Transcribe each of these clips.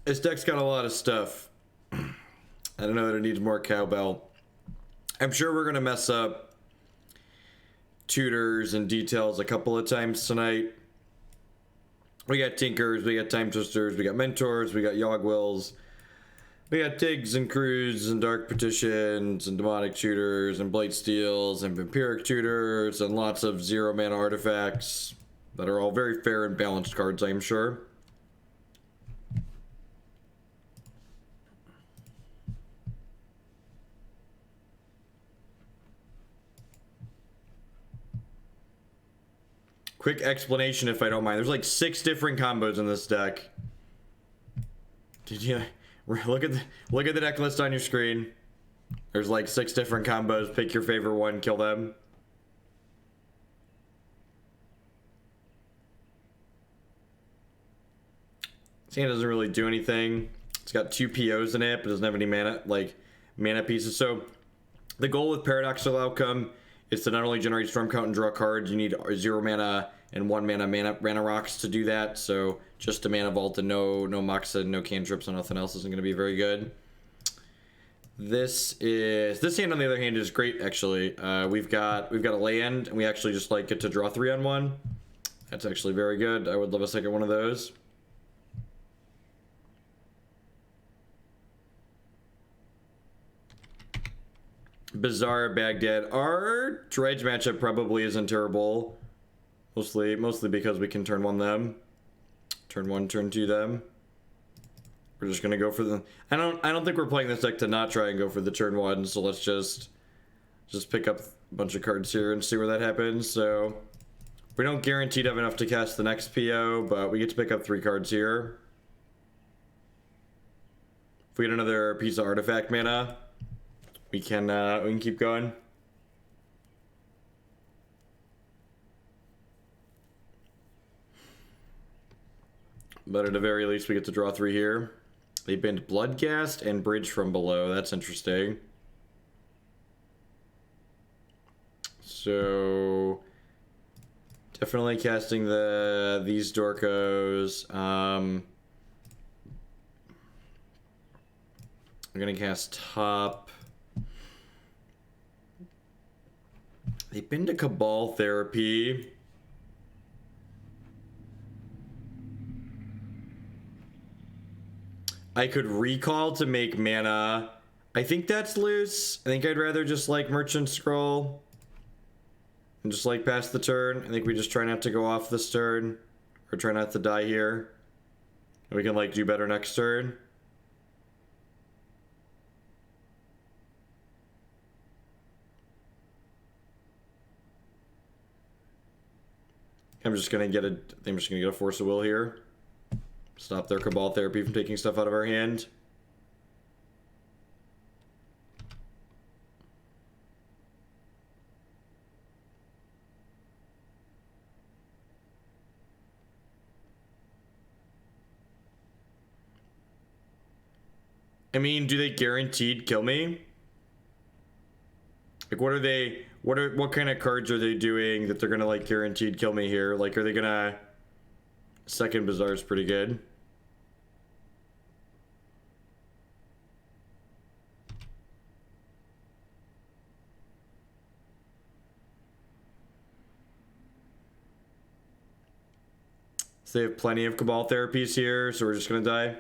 This deck's got a lot of stuff. I don't know that it needs more cowbell. I'm sure we're gonna mess up tutors and details a couple of times tonight. We got Tinkers, we got Timetwisters, we got Mentors, we got Yawgmoths, we got Tigs and Crews and Dark Petitions and Demonic Tutors and Blightsteels and Vampiric Tutors and lots of 0 mana artifacts that are all very fair and balanced cards, I am sure. Quick explanation if I don't mind. There's like 6 different combos in this deck. Did you look at the deck list on your screen? There's like 6 different combos. Pick your favorite one, kill them. This hand doesn't really do anything. It's got 2 POs in it, but doesn't have any mana pieces. So the goal with Paradoxical Outcome is to not only generate storm count and draw cards, you need 0 mana and 1 mana rocks to do that. So just a mana vault and no moxa, no cantrips, and nothing else isn't going to be very good. This hand on the other hand is great actually. We've got a land and we actually just like get to draw 3 on 1. That's actually very good. I would love a second one of those. Bizarre Baghdad. Our dredge matchup probably isn't terrible. Mostly because we can turn 1 them. Turn 1, turn 2 them. We're just gonna go for the I don't think we're playing this deck to not try and go for the turn 1, so let's just pick up a bunch of cards here and see where that happens. So we don't guarantee to have enough to cast the next PO, but we get to pick up 3 cards here. If we get another piece of artifact mana, we can keep going. But at the very least, we get to draw 3 here. They banned Bloodghast and Bridge from below. That's interesting. So definitely casting these Dorkos. I'm gonna cast top. They've been to Cabal Therapy. I could recall to make mana. I think that's loose. I think I'd rather just like Merchant Scroll and just like pass the turn. I think we just try not to go off this turn or try not to die here. We can like do better next turn. I'm just gonna get a Force of Will here. Stop their Cabal Therapy from taking stuff out of our hand. I mean, do they guaranteed kill me? Like, what kind of cards are they doing that they're gonna like guaranteed kill me here? Like, are they gonna... Second Bazaar is pretty good. So they have plenty of Cabal Therapies here, so we're just gonna die.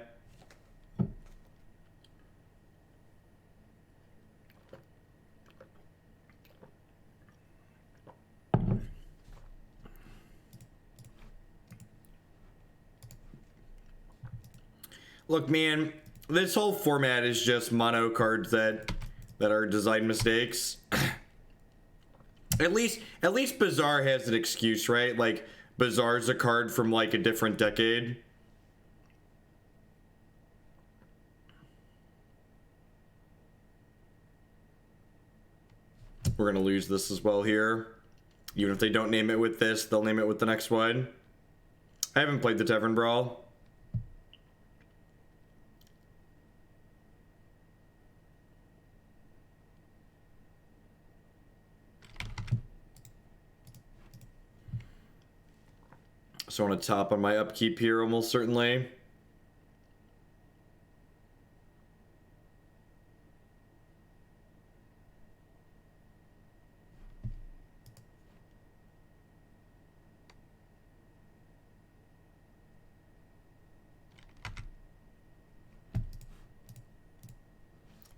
Look, man, this whole format is just mono cards that are design mistakes. At least Bazaar has an excuse, right? Like, Bazaar's a card from like a different decade. We're gonna lose this as well here. Even if they don't name it with this, they'll name it with the next one. I haven't played the Tavern Brawl. So I want to top on my upkeep here almost certainly.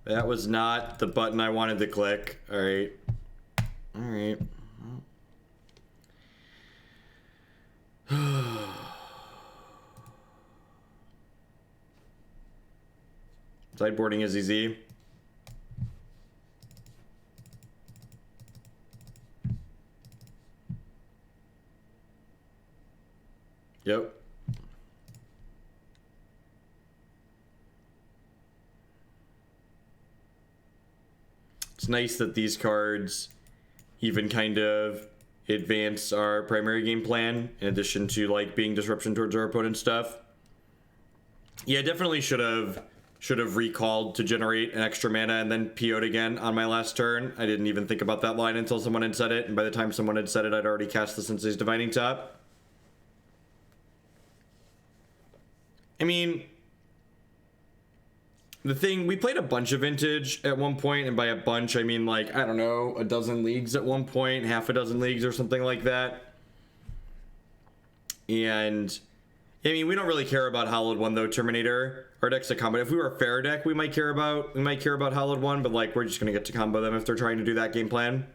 That was not the button I wanted to click. Alright. Alright. Sideboarding is easy. Yep. It's nice that these cards even kind of advance our primary game plan in addition to like being disruption towards our opponent's stuff. Yeah, definitely should have recalled to generate an extra mana and then PO'd again on my last turn. I didn't even think about that line until someone had said it, and by the time someone had said it, I'd already cast the Sensei's Divining Top. I mean, the thing, we played a bunch of Vintage at one point, and by a bunch, I mean, like, I don't know, a dozen leagues at one point, half a dozen leagues or something like that. And, I mean, we don't really care about Hollowed One, though, Terminator. Our deck's a combo. If we were a fair deck, we might care about Hollowed One, but, like, we're just gonna get to combo them if they're trying to do that game plan.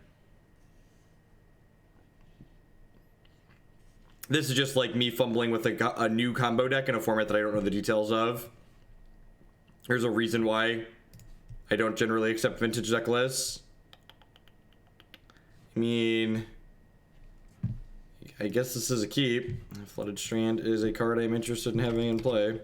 This is just, like, me fumbling with a new combo deck in a format that I don't know the details of. There's a reason why I don't generally accept Vintage deck lists. I mean, I guess this is a keep. Flooded Strand is a card I'm interested in having in play.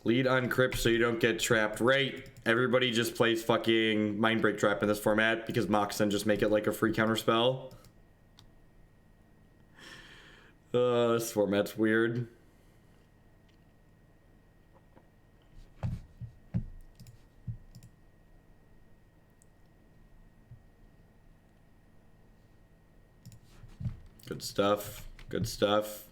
Lead on Crypt so you don't get trapped. Right. Everybody just plays fucking Mindbreak Trap in this format because Mox then just make it like a free counter spell. This format's weird. Good stuff. Good stuff.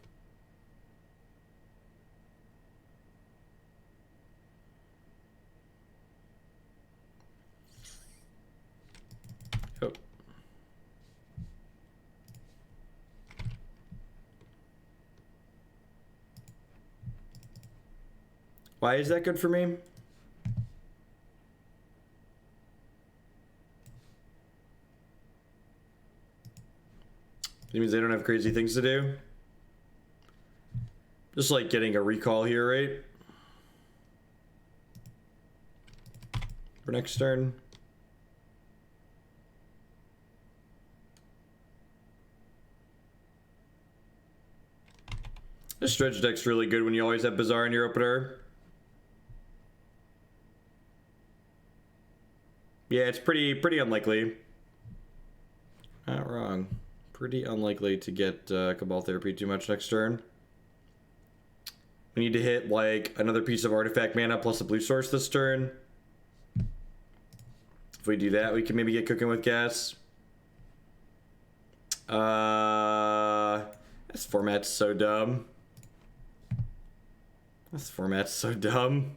Why is that good for me? It means they don't have crazy things to do. Just like getting a recall here, right? For next turn. This stretch deck's really good when you always have Bazaar in your opener. Yeah, it's pretty unlikely. Not wrong. Pretty unlikely to get Cabal Therapy too much next turn. We need to hit like another piece of artifact mana plus a blue source this turn. If we do that, we can maybe get cooking with gas. This format's so dumb. This format's so dumb.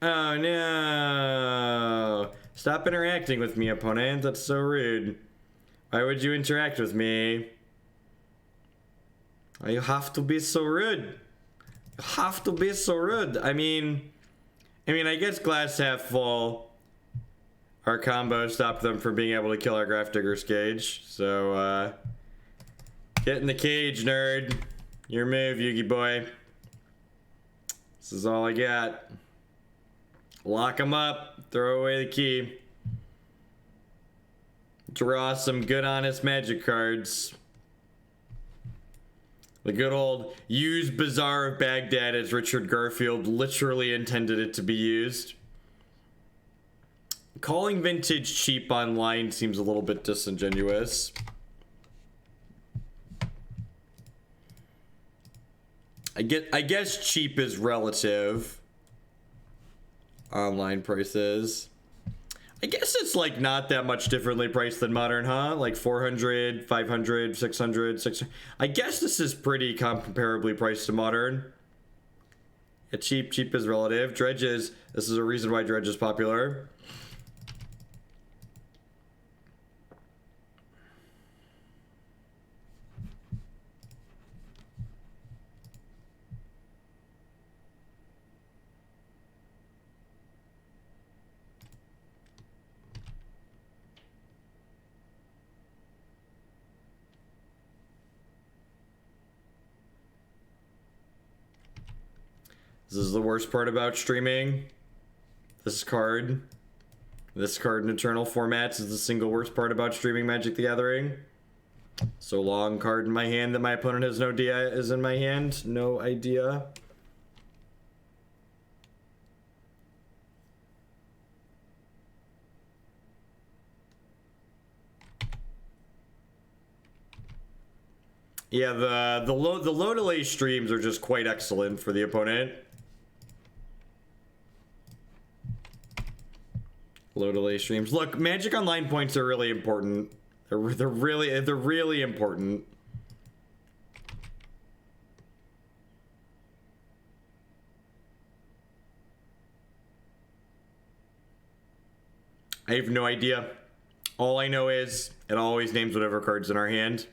Oh no! Stop interacting with me, opponent. That's so rude. Why would you interact with me? Why you have to be so rude? You have to be so rude. I mean, I guess glass half full. Our combo stopped them from being able to kill our Grafdigger's cage. So, get in the cage, nerd. Your move, Yugi boy. This is all I got. Lock him up. Throw away the key. Draw some good, honest magic cards. The good old use Bazaar of Baghdad as Richard Garfield literally intended it to be used. Calling Vintage cheap online seems a little bit disingenuous. I guess cheap is relative. Online prices. I guess it's like not that much differently priced than Modern, huh? Like 400, 500, 600, 600. I guess this is pretty comparably priced to Modern. Yeah, cheap is relative. Dredges, this is a reason why Dredge is popular. This is the worst part about streaming. This card in Eternal formats is the single worst part about streaming Magic the Gathering. So long card in my hand that my opponent has no idea is in my hand. No idea. Yeah, the low delay streams are just quite excellent for the opponent. Low delay streams. Look, Magic Online points are really important. They're really important. I have no idea. All I know is it always names whatever card's in our hand.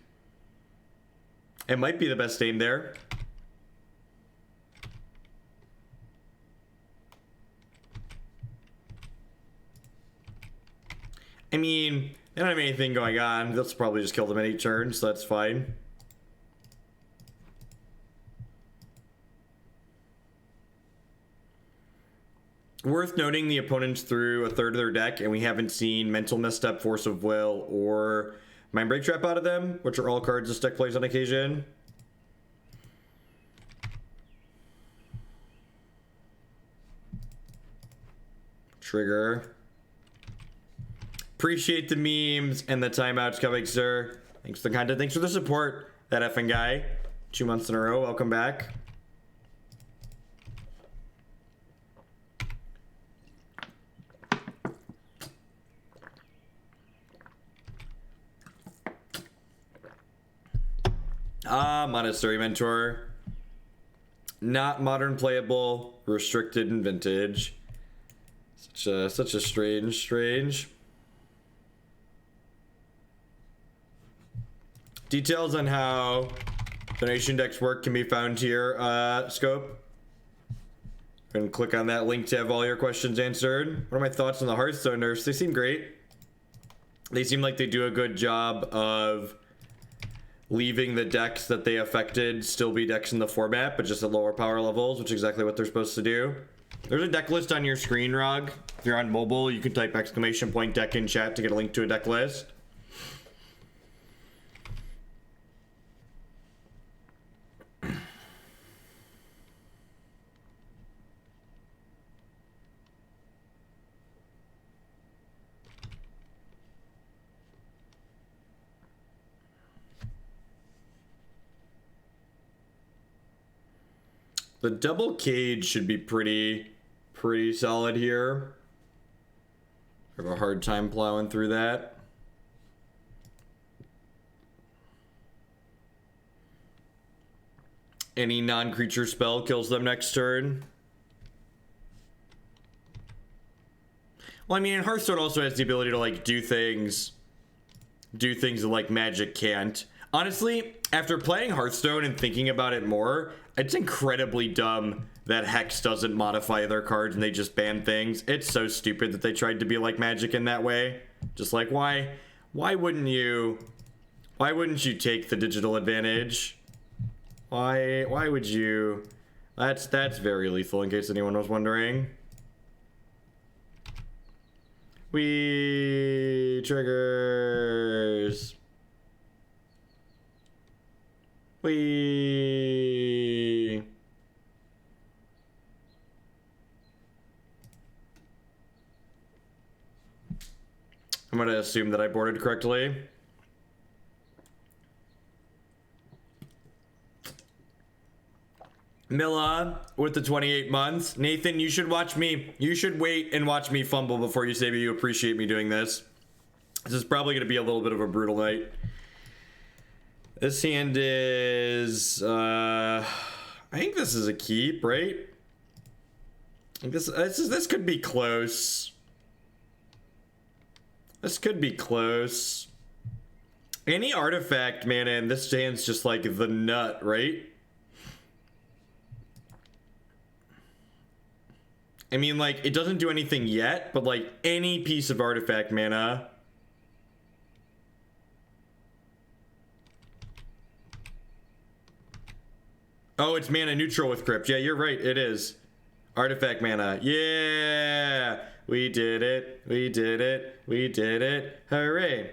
It might be the best name there. I mean, they don't have anything going on. They'll probably just kill them in 8 turns, so that's fine. Worth noting, the opponent's through a third of their deck, and we haven't seen Mental Misstep, Force of Will, or Mindbreak Trap out of them, which are all cards this deck plays on occasion. Trigger. Appreciate the memes and the timeouts coming, sir. Thanks for the content. Thanks for the support, that effing guy. 2 months in a row. Welcome back. Monastery Mentor. Not modern playable, restricted in vintage. Such a strange. Details on how donation decks work can be found here, Scope. And click on that link to have all your questions answered. What are my thoughts on the Hearthstone nerfs? They seem great. They seem like they do a good job of leaving the decks that they affected still be decks in the format, but just at lower power levels, which is exactly what they're supposed to do. There's a deck list on your screen, Rog. If you're on mobile, you can type !deck in chat to get a link to a deck list. The double cage should be pretty solid here. I have a hard time plowing through that. Any non-creature spell kills them next turn. Well, I mean, Hearthstone also has the ability to like do things that like Magic can't. Honestly, after playing Hearthstone and thinking about it more, it's incredibly dumb that Hex doesn't modify their cards and they just ban things. It's so stupid that they tried to be like Magic in that way. Just like, why wouldn't you take the digital advantage? Why would you? That's very lethal, in case anyone was wondering. We triggers. I'm gonna assume that I boarded correctly. Milla with the 28 months. Nathan, you should watch me. You should wait and watch me fumble before you say you appreciate me doing this. This is probably going to be a little bit of a brutal night. This hand is, I think this is a keep, right? I think this could be close. This could be close. Any artifact mana in this hand's just like the nut, right? I mean, like, it doesn't do anything yet, but like any piece of artifact mana. Oh, it's mana neutral with Crypt. Yeah, you're right. It is. Artifact mana. Yeah! We did it. We did it. We did it. Hooray.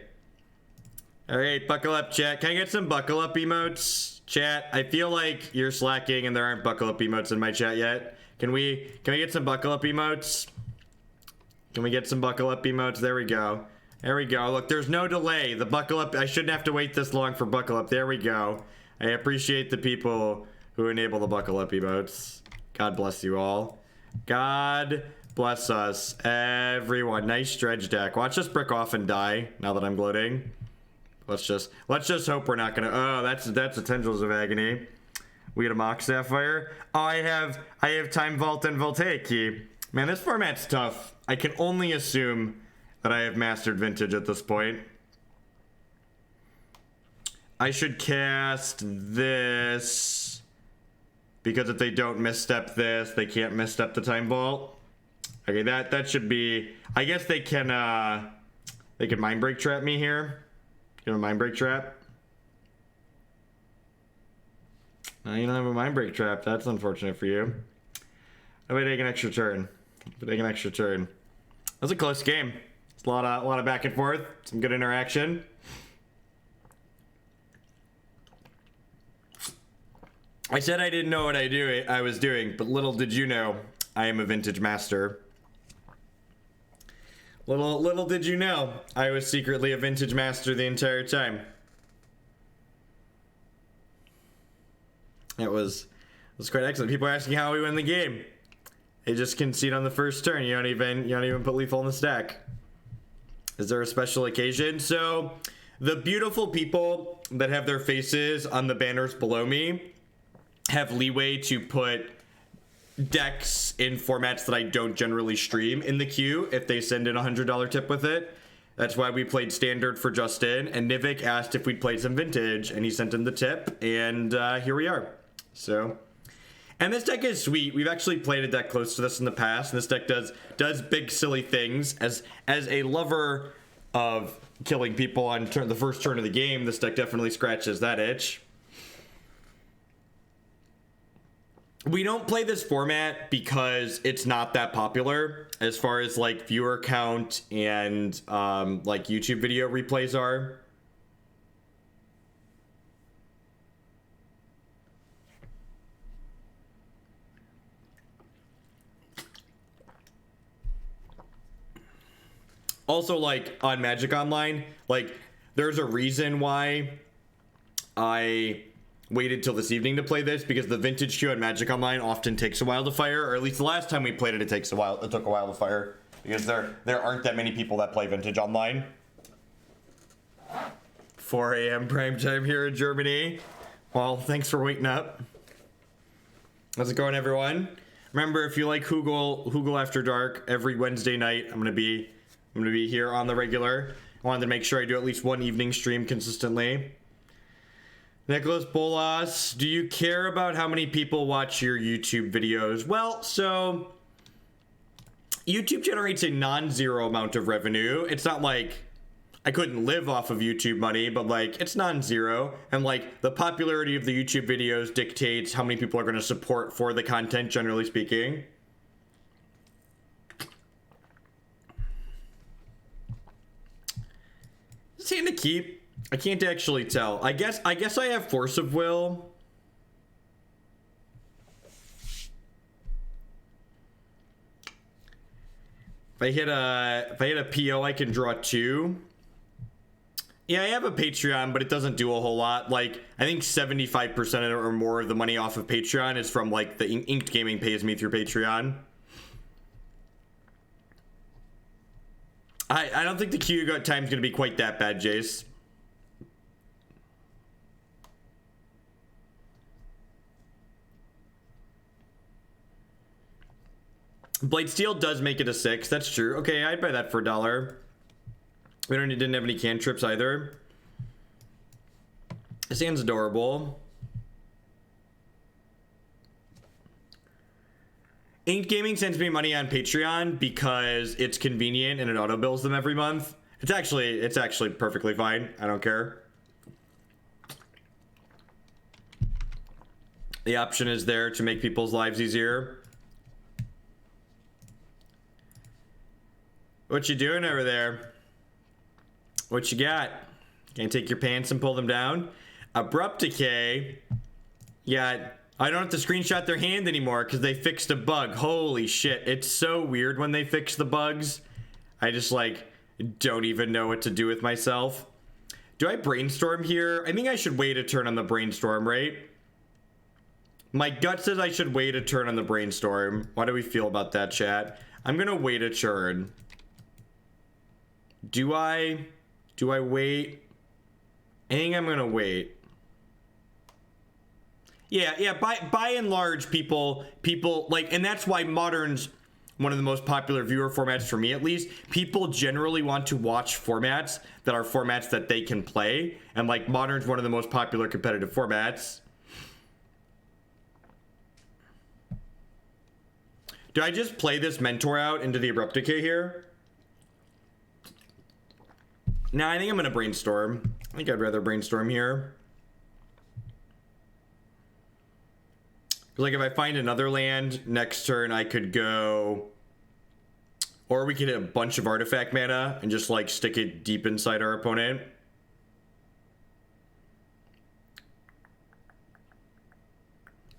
Alright, buckle up, chat. Can I get some buckle up emotes? Chat, I feel like you're slacking and there aren't buckle up emotes in my chat yet. Can we get some buckle up emotes? Can we get some buckle up emotes? There we go. There we go. Look, there's no delay. The buckle up, I shouldn't have to wait this long for buckle up. There we go. I appreciate the people who enable the buckle up emotes. God bless you all. God bless us, everyone. Nice dredge deck. Watch us brick off and die now that I'm gloating. Let's just hope we're not gonna. Oh, that's a Tendrils of Agony. We had a Mox Sapphire. Oh, I have Time Vault and Voltaic Key. Man, this format's tough. I can only assume that I have mastered Vintage at this point. I should cast this because if they don't misstep this, they can't misstep the Time Vault. Okay, that should be. I guess they can Mind Break Trap me here. You have a Mind Break Trap? No, you don't have a Mind Break Trap. That's unfortunate for you. I'm gonna take an extra turn. That was a close game. It's a lot of back and forth. Some good interaction. I said I didn't know what I was doing, but little did you know, I am a Vintage master. Little did you know, I was secretly a Vintage master the entire time. It was quite excellent. People are asking how we win the game. They just concede on the first turn. You don't even put lethal in the stack. Is there a special occasion? So the beautiful people that have their faces on the banners below me have leeway to put decks in formats that I don't generally stream in the queue if they send in a $100 tip with it. That's why we played Standard for Justin, and Nivik asked if we'd play some Vintage, and he sent in the tip, and here we are. So, and this deck is sweet. We've actually played a deck close to this in the past, and this deck does big silly things. As a lover of killing people on the first turn of the game, this deck definitely scratches that itch. We don't play this format because it's not that popular as far as like viewer count and like YouTube video replays are. Also, like on Magic Online, like there's a reason why I waited till this evening to play this, because the Vintage queue at Magic Online often takes a while to fire, or at least the last time we played it, it took a while to fire, because there aren't that many people that play Vintage Online. 4 a.m. prime time here in Germany. Well, thanks for waiting up. How's it going, everyone? Remember, if you like Hurkyl After Dark, every Wednesday night I'm gonna be here on the regular. I wanted to make sure I do at least one evening stream consistently. Nicholas Bolas, do you care about how many people watch your YouTube videos? Well, so YouTube generates a non-zero amount of revenue. It's not like I couldn't live off of YouTube money, but like it's non-zero. And like the popularity of the YouTube videos dictates how many people are going to support for the content, generally speaking. Is this hand to keep? I can't actually tell. I guess I have Force of Will. If I hit a PO, I can draw 2. Yeah, I have a Patreon, but it doesn't do a whole lot. Like, I think 75% or more of the money off of Patreon is from, like, the Inked Gaming pays me through Patreon. I don't think the queue time's going to be quite that bad, Jace. Blightsteel does make it a 6. That's true. Okay, I'd buy that for $1. We didn't have any cantrips either. This hand's adorable. Inked Gaming sends me money on Patreon because it's convenient and it auto bills them every month. It's actually perfectly fine. I don't care. The option is there to make people's lives easier. What you doing over there? What you got? Can't take your pants and pull them down? Abrupt Decay. Yeah, I don't have to screenshot their hand anymore because they fixed a bug. Holy shit. It's so weird when they fix the bugs. I just, like, don't even know what to do with myself. Do I Brainstorm here? I think I should wait a turn on the Brainstorm, right? My gut says I should wait a turn on the Brainstorm. How do we feel about that, chat? I'm gonna wait a turn. Do I wait? I think I'm gonna wait. Yeah, by and large, people like, and that's why Modern's one of the most popular viewer formats for me, at least. People generally want to watch formats that are formats that they can play, and like Modern's one of the most popular competitive formats. Do I just play this Mentor out into the Abrupt Decay here? No, I think I'm gonna Brainstorm. I think I'd rather Brainstorm here. Like, if I find another land next turn, I could go, or we could hit a bunch of artifact mana and just like stick it deep inside our opponent.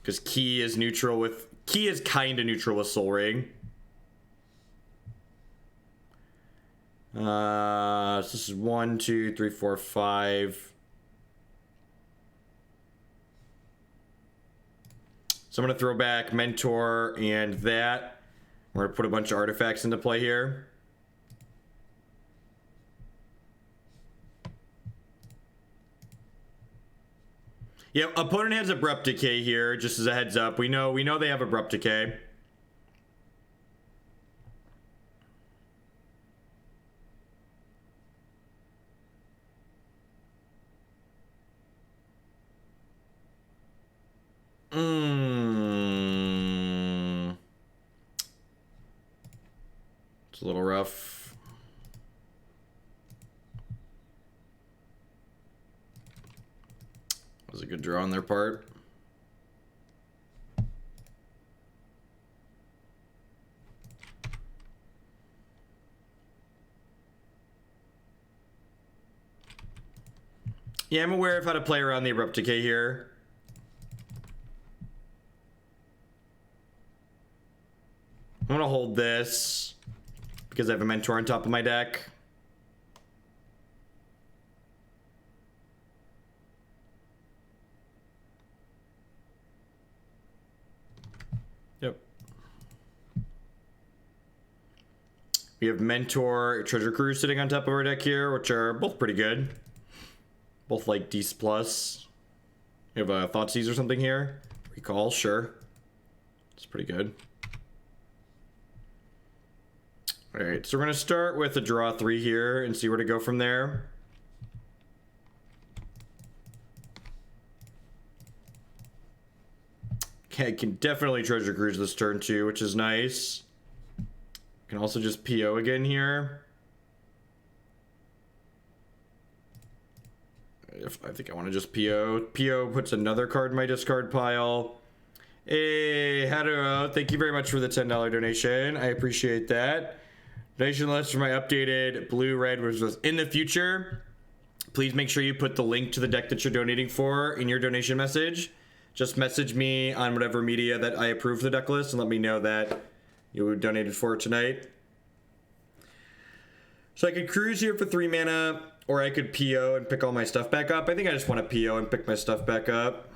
Because Key is kind of neutral with Soul Ring. So this is 1, 2, 3, 4, 5. So I'm gonna throw back Mentor and that. We're gonna put a bunch of artifacts into play here. Yep, opponent has Abrupt Decay here, just as a heads up. We know they have Abrupt Decay. It's a little rough. That was a good draw on their part. Yeah, I'm aware of how to play around the Abrupt Decay here. I'm gonna hold this because I have a Mentor on top of my deck. Yep. We have Mentor, Treasure Cruise sitting on top of our deck here, which are both pretty good. Both like D+. We have a Thoughtseize or something here. Recall, sure. It's pretty good. Alright, so we're going to start with a draw 3 here and see where to go from there. Okay, I can definitely Treasure Cruise this turn too, which is nice. Can also just PO again here. I think I want to just PO. PO puts another card in my discard pile. Hey, Hadaro, thank you very much for the $10 donation. I appreciate that. Donation list for my updated blue-red, which was in the future. Please make sure you put the link to the deck that you're donating for in your donation message. Just message me on whatever media that I approve the deck list and let me know that you donated for tonight. So I could cruise here for 3 mana, or I could PO and pick all my stuff back up. I think I just want to PO and pick my stuff back up.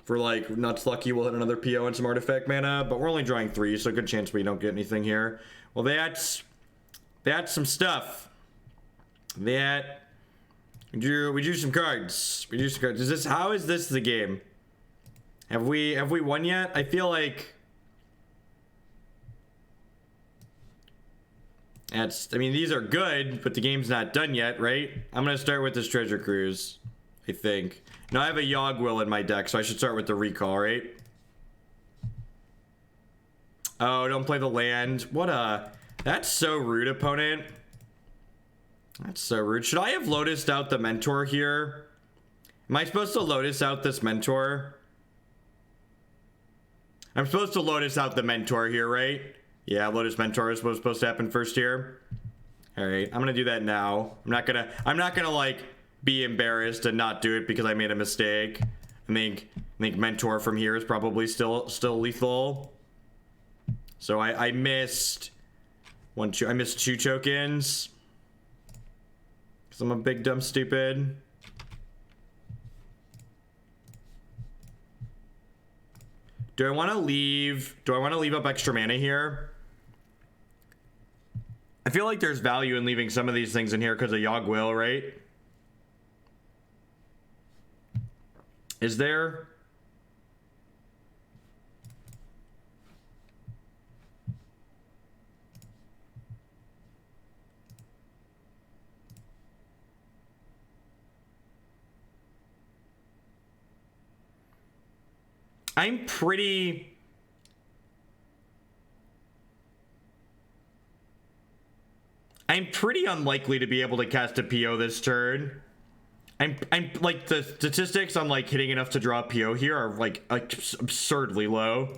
For like, Nuts Lucky, we'll hit another PO and some artifact mana, but we're only drawing 3, so good chance we don't get anything here. Well, that's some stuff. We drew some cards. We drew some cards. How is this the game? Have we won yet? I feel like I mean, these are good, but the game's not done yet, right? I'm gonna start with this treasure cruise, I think. Now I have a Yawgmoth in my deck, so I should start with the recall, right? Oh, don't play the land. That's so rude, opponent. That's so rude. Should I have Lotused out the Mentor here? Am I supposed to Lotus out this Mentor? I'm supposed to Lotus out the Mentor here, right? Yeah, Lotus Mentor is supposed to happen first here. All right, I'm gonna do that now. I'm not gonna like be embarrassed and not do it because I made a mistake. I think Mentor from here is probably still lethal. So I missed I missed 2 tokens. Cause I'm a big dumb stupid. Do I want to leave up extra mana here? I feel like there's value in leaving some of these things in here because of Yawgmoth, right? Is there? I'm pretty unlikely to be able to cast a PO this turn. I'm like, the statistics on like hitting enough to draw a PO here are like absurdly low.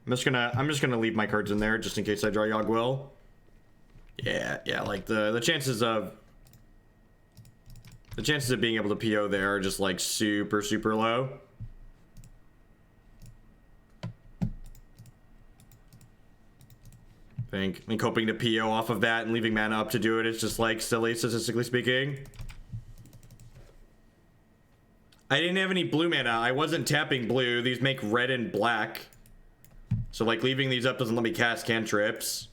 I'm just gonna leave my cards in there just in case I draw Yawgmoth. Yeah, like the chances of being able to PO there are just like super low. I think hoping to PO off of that and leaving mana up to do it is just like silly, statistically speaking. I didn't have any blue mana. I wasn't tapping blue. These make red and black. So like leaving these up doesn't let me cast cantrips.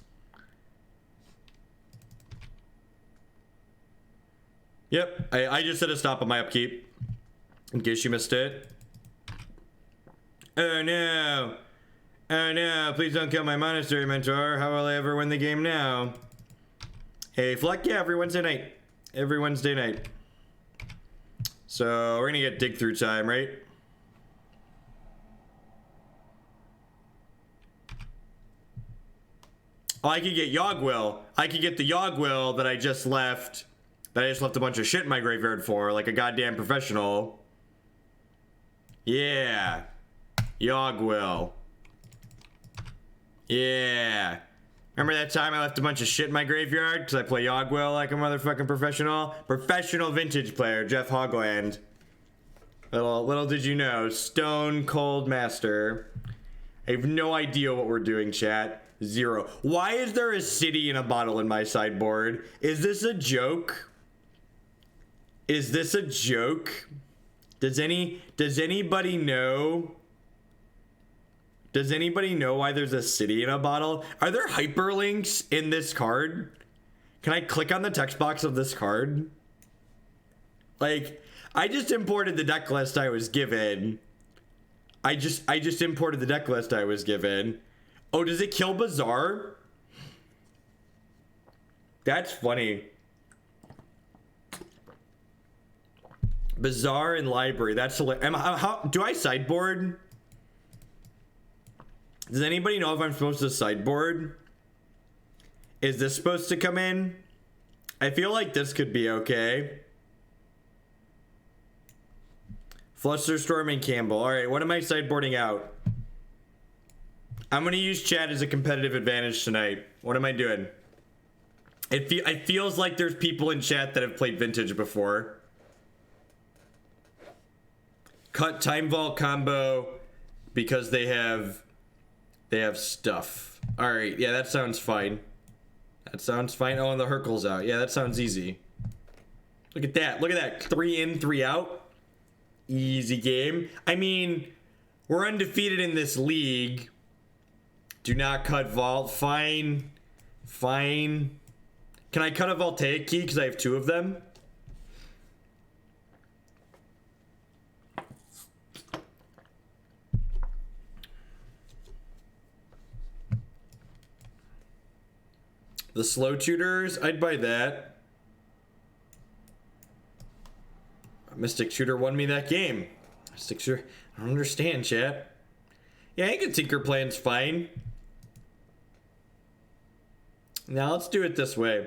Yep, I just set a stop on my upkeep in case you missed it. Oh no. Oh no, please don't kill my Monastery Mentor. How will I ever win the game now? Hey, Fleck, yeah, every Wednesday night. Every Wednesday night. So, we're gonna get dig through time, right? Oh, I could get Yawgmoth. I could get the Yawgmoth that I just left a bunch of shit in my graveyard for, like a goddamn professional. Yeah. Yawgmoth. Yeah. Remember that time I left a bunch of shit in my graveyard because I play Yawgmoth like a motherfucking professional? Professional vintage player, Jeff Hogland. Little did you know, stone cold master. I have no idea what we're doing, chat. 0. Why is there a city in a bottle in my sideboard? Is this a joke? Is this a joke? Does anybody know? Does anybody know why there's a city in a bottle? Are there hyperlinks in this card? Can I click on the text box of this card? Like, I just imported the deck list I was given. I just imported the deck list I was given. Oh, does it kill Bazaar? That's funny. Bazaar and Library. That's hilarious. How do I sideboard? Does anybody know if I'm supposed to sideboard? Is this supposed to come in? I feel like this could be okay. Flusterstorm and Campbell. All right, what am I sideboarding out? I'm gonna use chat as a competitive advantage tonight. What am I doing? It feels like there's people in chat that have played Vintage before. Cut Time Vault combo because they have They have stuff. All right, yeah, that sounds fine. That sounds fine. Oh, and the Hurkyl's out. Yeah, that sounds easy. Look at that. Look at that. 3 in, 3 out. Easy game. I mean, we're undefeated in this league. Do not cut Vault. Fine. Fine. Can I cut a Voltaic Key because I have 2 of them? The slow tutors, I'd buy that. Mystic Tutor won me that game. Mystic Tutor, I don't understand, chat. Yeah, I think a Tinker Plan's fine. Now let's do it this way.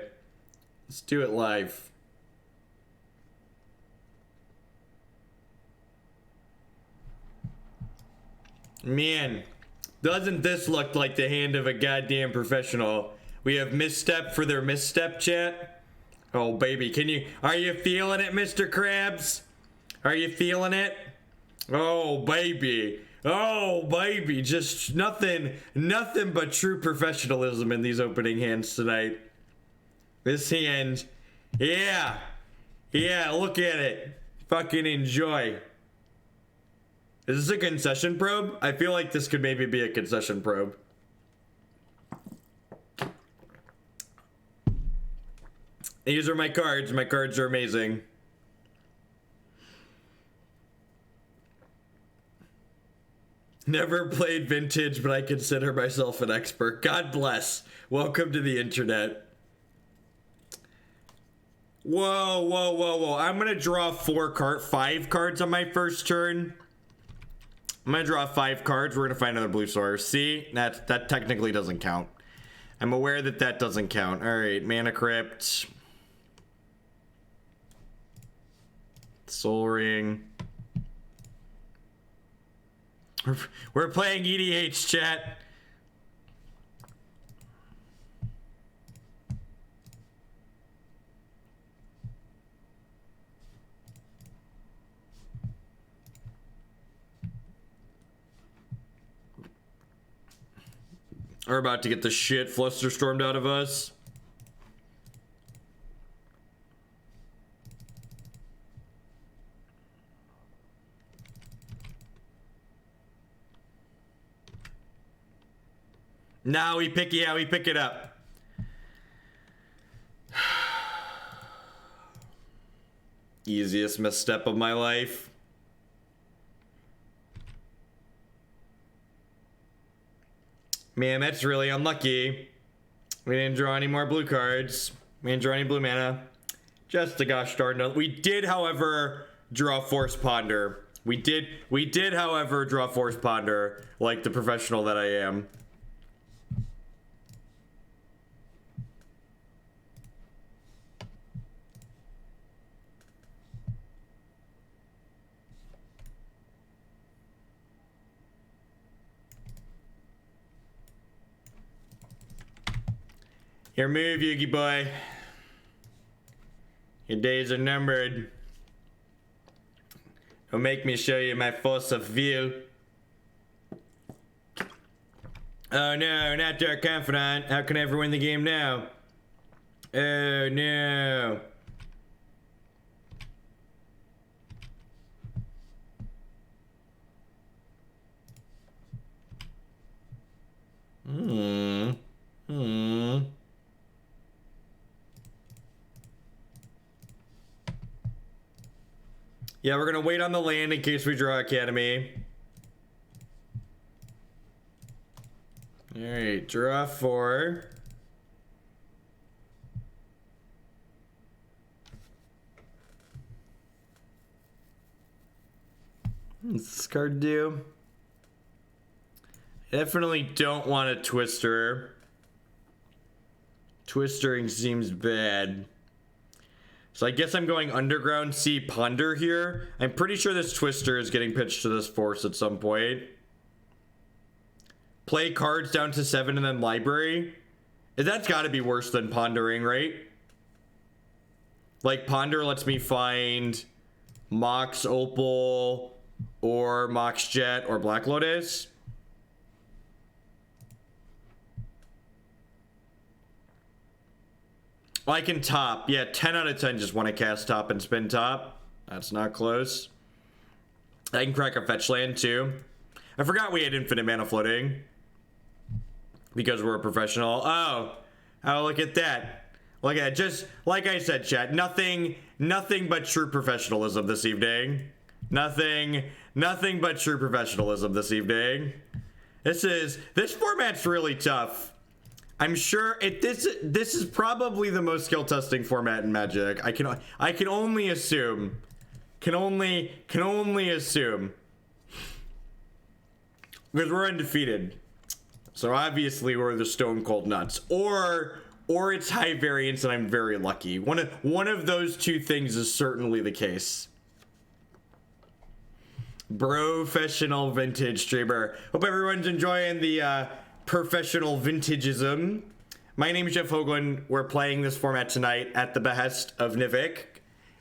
Let's do it live. Man, doesn't this look like the hand of a goddamn professional? We have Misstep for their Misstep, chat. Oh, baby, are you feeling it, Mr. Krabs? Are you feeling it? Oh, baby. Oh, baby. Just nothing but true professionalism in these opening hands tonight. This hand, yeah. Yeah, look at it. Fucking enjoy. Is this a concession probe? I feel like this could maybe be a concession probe. These are my cards. My cards are amazing. Never played Vintage, but I consider myself an expert. God bless. Welcome to the internet. Whoa, whoa, whoa, whoa. I'm going to draw 5 cards on my first turn. I'm going to draw 5 cards. We're going to find another blue source. See? That technically doesn't count. I'm aware that doesn't count. All right. Mana Crypt. Soul Ring. We're playing EDH, chat. We're about to get the shit flusterstormed out of us. Now we pick it up. Easiest misstep of my life. Man, that's really unlucky. We didn't draw any more blue cards. We didn't draw any blue mana. Just a gosh darn no. We did, however, draw Force Ponder. We did, however, draw Force Ponder, like the professional that I am. Your move, Yugi boy. Your days are numbered. Don't make me show you my force of view. Oh no, not Dark Confidant. How can I ever win the game now? Oh no. Yeah, we're gonna wait on the land in case we draw Academy. Alright, draw 4. What's this card do? Definitely don't want a Twister. Twistering seems bad. So I guess I'm going Underground Sea Ponder here. I'm pretty sure this Twister is getting pitched to this Force at some point. Play cards down to 7 and then Library. That's got to be worse than Pondering, right? Like, Ponder lets me find Mox Opal or Mox Jet or Black Lotus. Oh, I can top. Yeah, 10 out of 10 just want to cast top and spin top. That's not close. I can crack a fetch land too. I forgot we had infinite mana floating. Because we're a professional. Oh, look at that. Look at it. Just like I said, chat. Nothing but true professionalism this evening. Nothing but true professionalism this evening. This format's really tough. I'm sure this is probably the most skill testing format in Magic. I can only assume. Can only assume. Because we're undefeated. So obviously we're the stone cold nuts. Or it's high variance and I'm very lucky. One of those two things is certainly the case. Professional vintage streamer. Hope everyone's enjoying the professional vintageism. My name is Jeff Hoagland. We're playing this format tonight at the behest of Nivik,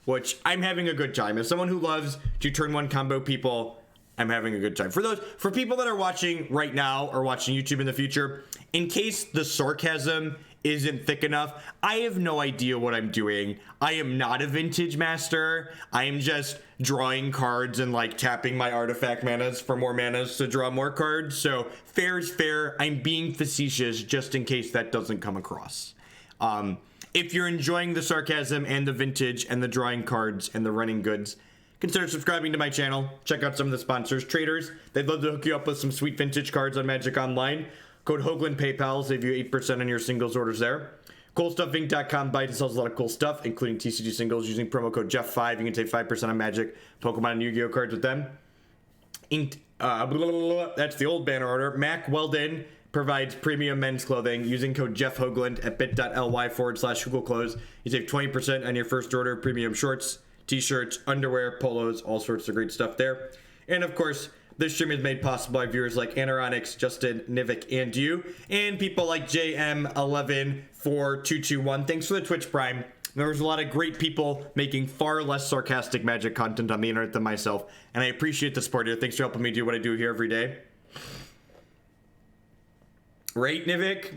which I'm having a good time. As someone who loves to turn one combo people, I'm having a good time. For people that are watching right now or watching YouTube in the future, in case the sarcasm isn't thick enough, I have no idea what I'm doing. I am not a vintage master. I am just drawing cards and like tapping my artifact manas for more manas to draw more cards. So fair is fair. I'm being facetious just in case that doesn't come across. If you're enjoying the sarcasm and the vintage and the drawing cards and the running goods, consider subscribing to my channel. Check out some of the sponsors. Traders, they'd love to hook you up with some sweet vintage cards on Magic Online. Code Hoagland PayPal, save you 8% on your singles orders there. CoolStuffInc.com, Byte sells a lot of cool stuff, including TCG singles using promo code Jeff5. You can save 5% on Magic, Pokemon, and Yu-Gi-Oh cards with them. That's the old banner order. Mac Weldon provides premium men's clothing using code Jeff Hoagland at bit.ly/Hurkyl clothes. You save 20% on your first order. Premium shorts, t-shirts, underwear, polos, all sorts of great stuff there. And of course, this stream is made possible by viewers like Anironics, Justin, Nivik, and you, and people like JM114221. Thanks for the Twitch Prime. There's a lot of great people making far less sarcastic Magic content on the internet than myself, and I appreciate the support here. Thanks for helping me do what I do here every day. Right, Nivik?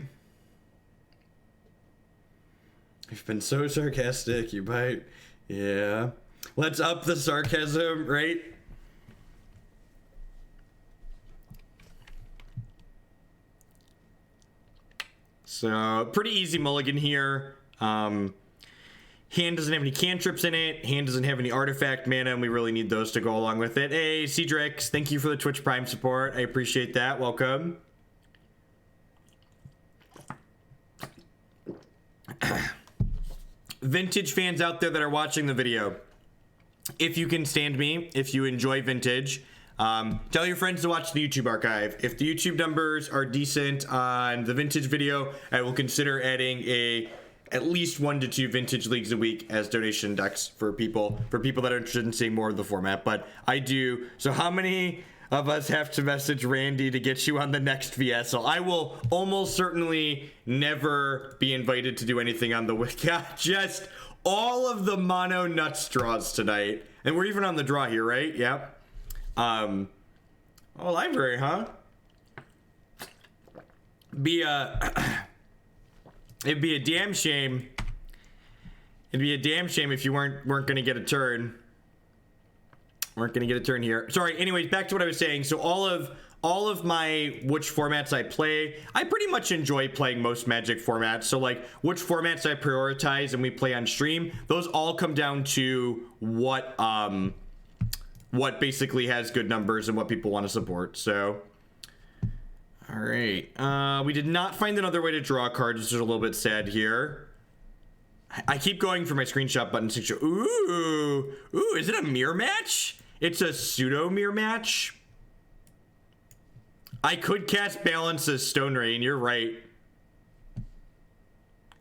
You've been so sarcastic, you might. Yeah. Let's up the sarcasm, right? So, pretty easy mulligan here. Hand doesn't have any cantrips in it. Hand doesn't have any artifact mana, and we really need those to go along with it. Hey, Cedrix, thank you for the Twitch Prime support. I appreciate that. Welcome. Vintage fans out there that are watching the video, if you can stand me, if you enjoy vintage, tell your friends to watch the YouTube archive. If the YouTube numbers are decent on the vintage video, I will consider adding at least 1 to 2 vintage leagues a week as donation decks for people that are interested in seeing more of the format. But I do. So how many of us have to message Randy to get you on the next VSL? I will almost certainly never be invited to do anything on the wiki. Just all of the mono nuts draws tonight, and we're even on the draw here, right? Yep. Oh, library, huh? It'd be a damn shame. It'd be a damn shame if you weren't gonna get a turn. Weren't gonna get a turn here. Sorry. Anyways, back to what I was saying. So all of my which formats I play, I pretty much enjoy playing most Magic formats. So like which formats I prioritize and we play on stream, those all come down to what basically has good numbers and what people want to support. So, all right. We did not find another way to draw cards, which is a little bit sad here. I keep going for my screenshot button to show. Ooh, is it a mirror match? It's a pseudo mirror match. I could cast Balance as Stone Rain. You're right.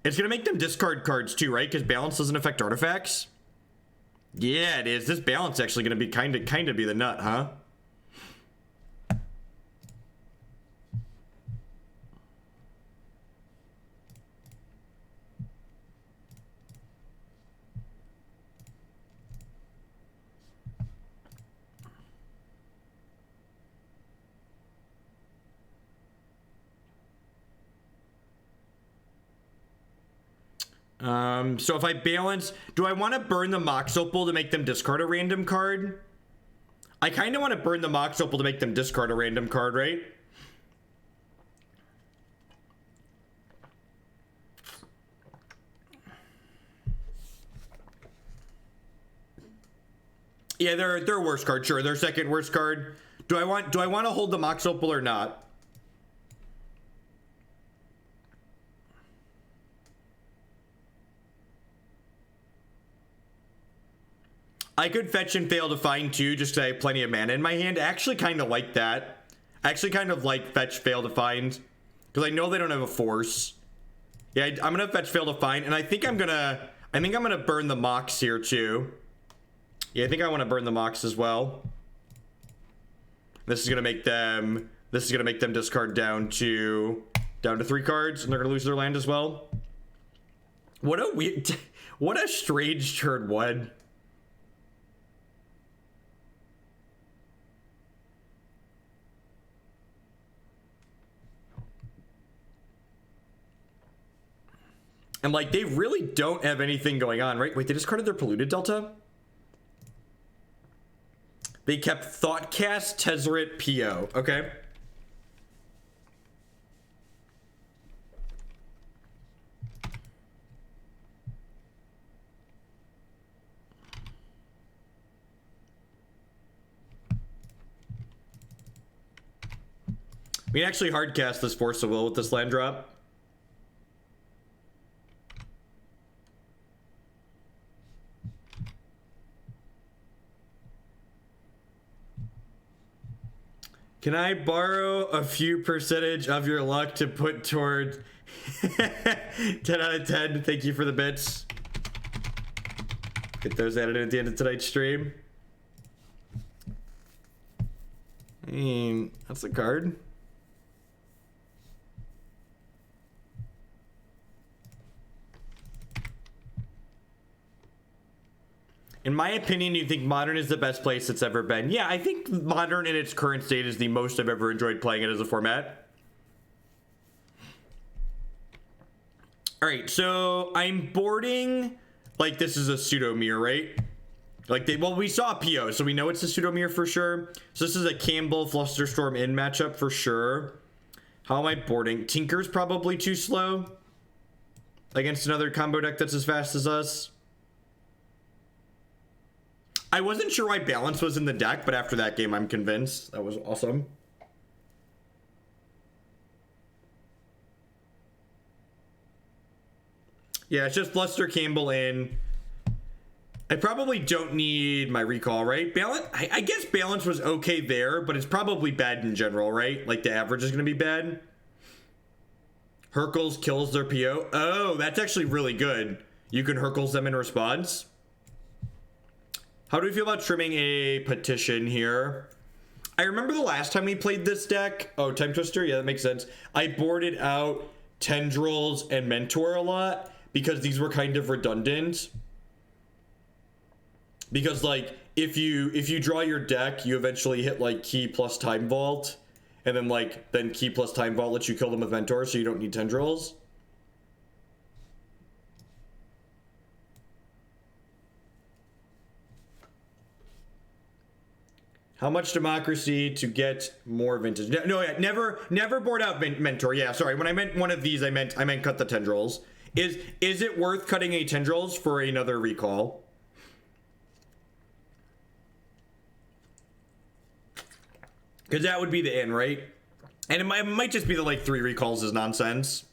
It's gonna make them discard cards too, right? Because Balance doesn't affect artifacts. Yeah, it is. This Balance actually gonna be kind of be the nut, huh? So if I balance, do I want to burn the Mox Opal to make them discard a random card? I kind of want to burn the Mox Opal to make them discard a random card, right? Yeah, they're worst card. Sure, their second worst card. Do I want to hold the Mox Opal or not? I could fetch and fail to find too, just because I have plenty of mana in my hand. I actually kind of like that. I actually kind of like fetch, fail to find, because I know they don't have a force. Yeah, I'm gonna fetch, fail to find, and I think I'm gonna burn the Mox here too. Yeah, I think I want to burn the Mox as well. This is gonna make them discard down to 3 cards, and they're gonna lose their land as well. What a weird, what a strange turn 1. And like, they really don't have anything going on, right? Wait, they discarded their Polluted Delta? They kept Thoughtcast, Tezzeret, PO. Okay. We can actually hardcast this Force of Will with this land drop. Can I borrow a few percentage of your luck to put toward 10 out of 10? Thank you for the bits. Get those added at the end of tonight's stream. I mean, that's a card. In my opinion, you think Modern is the best place it's ever been? Yeah, I think Modern in its current state is the most I've ever enjoyed playing it as a format. All right, so I'm boarding, like, this is a pseudo mirror, right? Like, well, we saw PO, so we know it's a pseudo mirror for sure. So this is a Campbell Flusterstorm in matchup for sure. How am I boarding? Tinker's probably too slow against another combo deck that's as fast as us. I wasn't sure why Balance was in the deck, but after that game, I'm convinced. That was awesome. Yeah, it's just Fluster Campbell in. I probably don't need my recall, right? Balance, I guess Balance was okay there, but it's probably bad in general, right? Like, the average is going to be bad. Hurkyl kills their PO. Oh, that's actually really good. You can Hurkyl them in response. How do we feel about trimming a Petition here? I remember the last time we played this deck. Oh, Timetwister? Yeah, that makes sense. I boarded out Tendrils and Mentor a lot because these were kind of redundant. Because, like, if you draw your deck, you eventually hit, like, Key plus Time Vault. And then Key plus Time Vault lets you kill them with Mentor, so you don't need Tendrils. How much democracy to get more vintage? No, yeah, never board out Mentor. Yeah, sorry. When I meant one of these, I meant cut the Tendrils. Is it worth cutting a Tendrils for another recall? Because that would be the in, right? And it might just be the, like, 3 recalls is nonsense.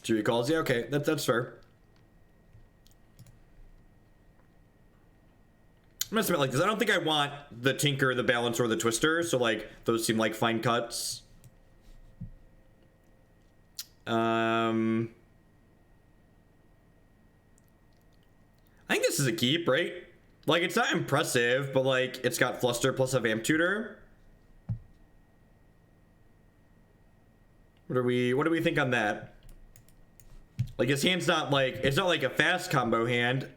2 recalls, yeah, okay, that's fair. I'm gonna submit like this. I don't think I want the Tinker, the Balance, or the Twister, so, like, those seem like fine cuts. I think this is a keep, right? Like, it's not impressive, but, like, it's got Fluster plus a Vamp Tutor. What do we think on that? Like, his hand's not like, it's not like a fast combo hand,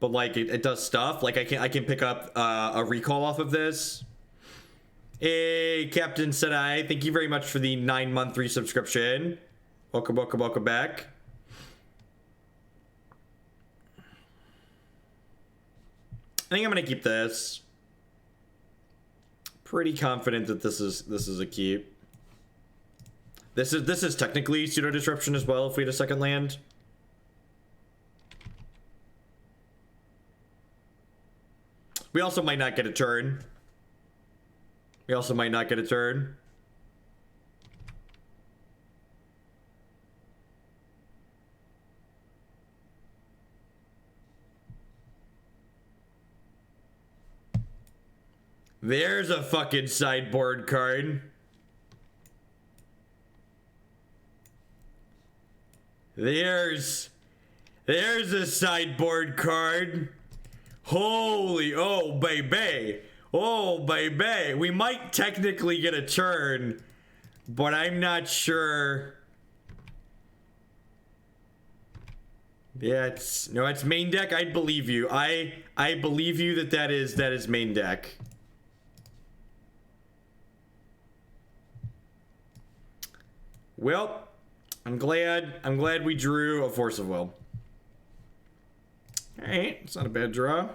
but, like, it does stuff. Like, I can pick up a recall off of this. Hey, Captain Senai, thank you very much for the 9-month resubscription. Welcome, welcome, welcome back. I think I'm gonna keep this. Pretty confident that this is a keep. This is technically pseudo disruption as well if we had a second land. We also might not get a turn. We also might not get a turn. There's a fucking sideboard card. There's a sideboard card. Holy, oh baby. Oh baby. We might technically get a turn, but I'm not sure. Yeah, it's main deck. I believe you. I believe you that is main deck. Well, I'm glad we drew a Force of Will. All right, it's not a bad draw.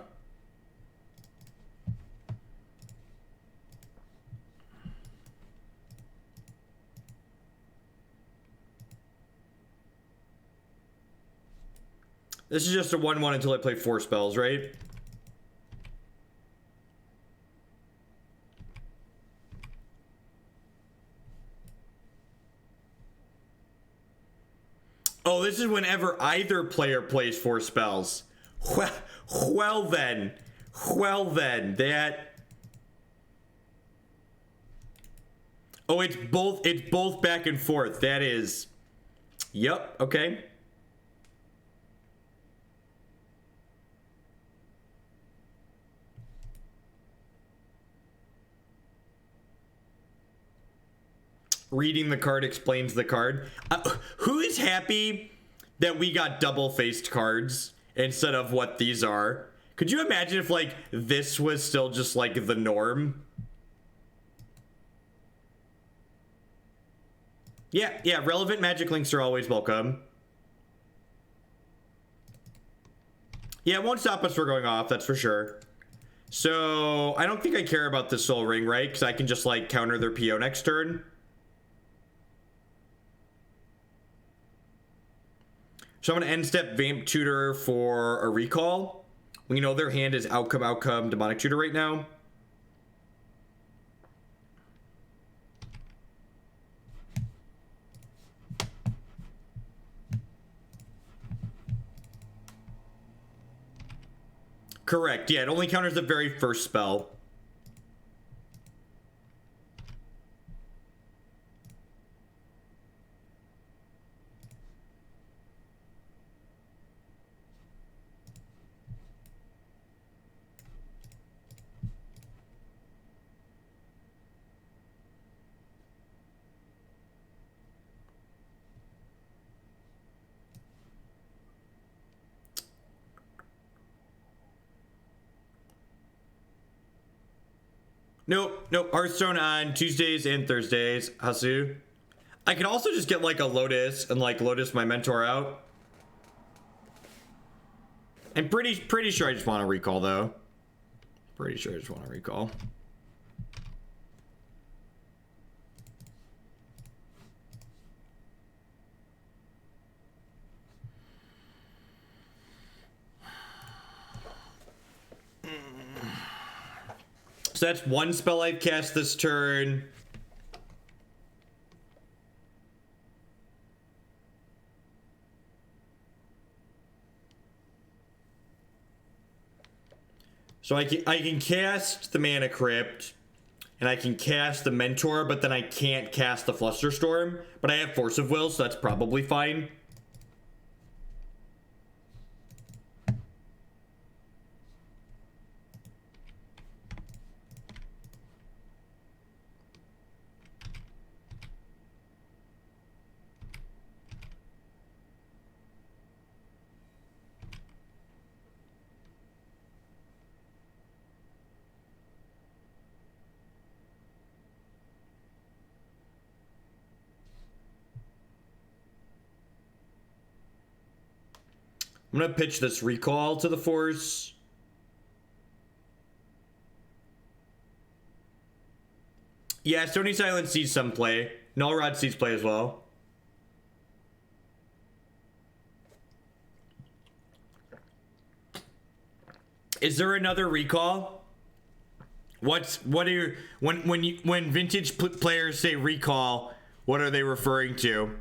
This is just a 1/1 until I play 4 spells, right? Oh, this is whenever either player plays 4 spells. Well then, that... Oh, it's both back and forth. That is... Yep, okay. Reading the card explains the card. Who is happy that we got double-faced cards instead of what these are? Could you imagine if, like, this was still just, like, the norm? Yeah, relevant magic links are always welcome. Yeah, it won't stop us from going off, that's for sure. So, I don't think I care about the Soul Ring, right? Because I can just, like, counter their PO next turn. So I'm going to end step Vamp Tutor for a recall. We know their hand is Outcome, Demonic Tutor right now. Correct. Yeah, it only counters the very first spell. Nope. Hearthstone on Tuesdays and Thursdays. Hasu. I could also just get like a Lotus and like Lotus my mentor out. I'm pretty sure I just want to recall though. Pretty sure I just want to recall. So that's one spell I've cast this turn. So I can cast the Mana Crypt, and I can cast the Mentor, but then I can't cast the Flusterstorm. But I have Force of Will, so that's probably fine. I'm gonna pitch this recall to the force. Yeah, Stony Silence sees some play. Null Rod sees play as well. Is there another recall? When vintage players say recall, what are they referring to?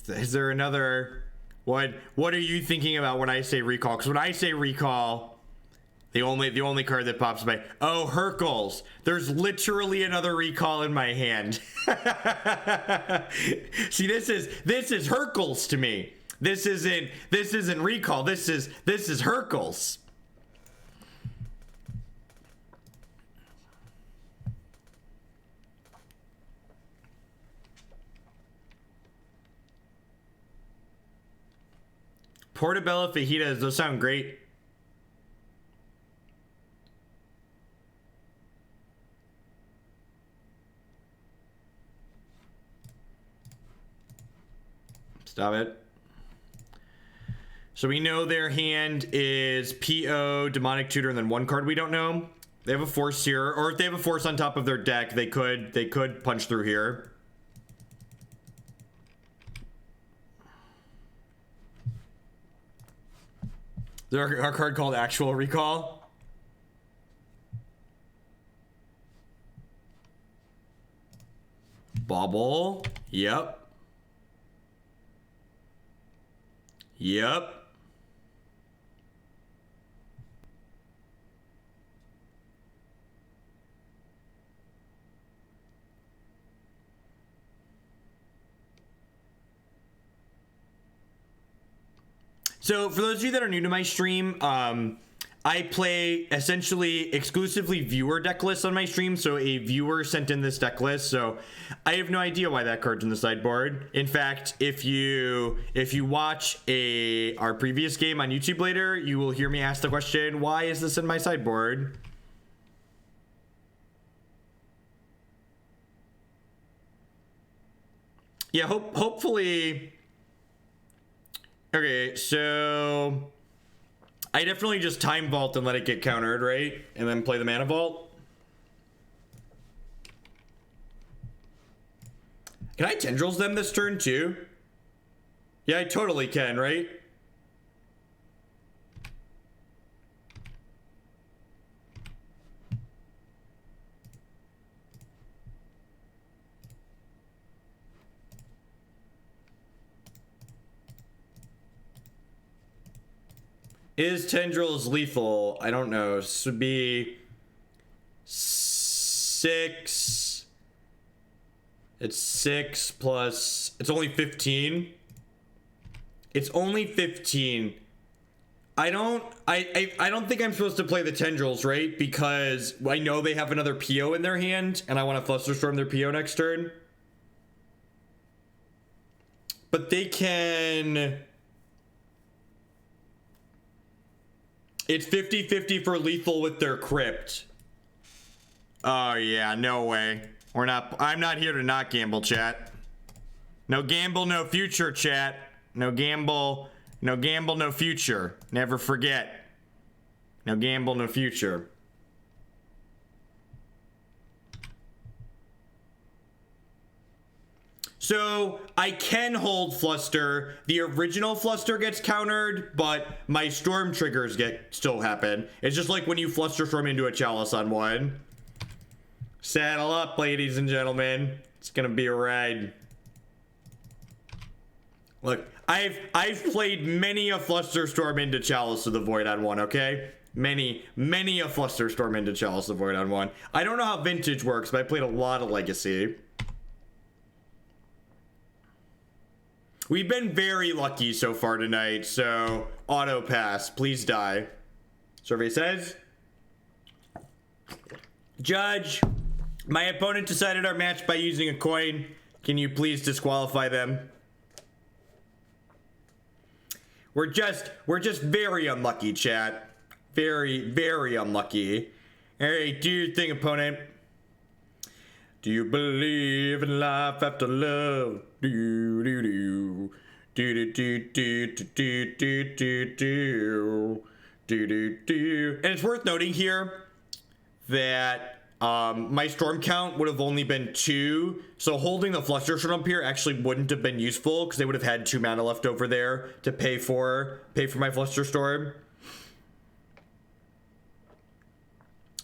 Is there another? What are you thinking about when I say recall? Because when I say recall, the only card that pops by, oh, Hurkyls. There's literally another recall in my hand. See, this is Hurkyls to me. This isn't recall. This is Hurkyls. Portobello fajitas, those sound great. Stop it. So we know their hand is PO, Demonic Tutor, and then one card we don't know. They have a force here, or if they have a force on top of their deck, they could punch through here. Is there our card called Actual Recall? Bobble. Yep. Yep. So for those of you that are new to my stream, I play essentially exclusively viewer deck lists on my stream. So a viewer sent in this deck list. So I have no idea why that card's in the sideboard. In fact, if you watch our previous game on YouTube later, you will hear me ask the question, why is this in my sideboard? Yeah, hopefully. Okay, so I definitely just time vault and let it get countered, right? And then play the mana vault. Can I Tendrils them this turn too? Yeah, I totally can, right? Is Tendrils lethal? I don't know. This would be 6. It's 6 plus. It's only 15. It's only 15. I don't think I'm supposed to play the Tendrils, right? Because I know they have another PO in their hand, and I want to Flusterstorm their PO next turn. But they can. It's 50-50 for lethal with their crypt. Oh yeah, no way. I'm not here to not gamble, chat. No gamble, no future, chat. No gamble, no future. Never forget. No gamble, no future. So I can hold Fluster. The original Fluster gets countered, but my Storm triggers still happen. It's just like when you Flusterstorm into a Chalice on one. Saddle up, ladies and gentlemen. It's gonna be a ride. Look, I've played many a Flusterstorm into Chalice of the Void on one, okay? Many a Flusterstorm into Chalice of the Void on one. I don't know how Vintage works, but I played a lot of Legacy. We've been very lucky so far tonight, so auto pass, please die. Survey says, Judge, my opponent decided our match by using a coin. Can you please disqualify them? We're just very unlucky, chat. Very, very unlucky. All right, do your thing, opponent. Do you believe in life after love? Do do do do do do do do do do do do do. And it's worth noting here that my storm count would have only been 2, so holding the Flusterstorm up here actually wouldn't have been useful because they would have had 2 mana left over there to pay for my Flusterstorm.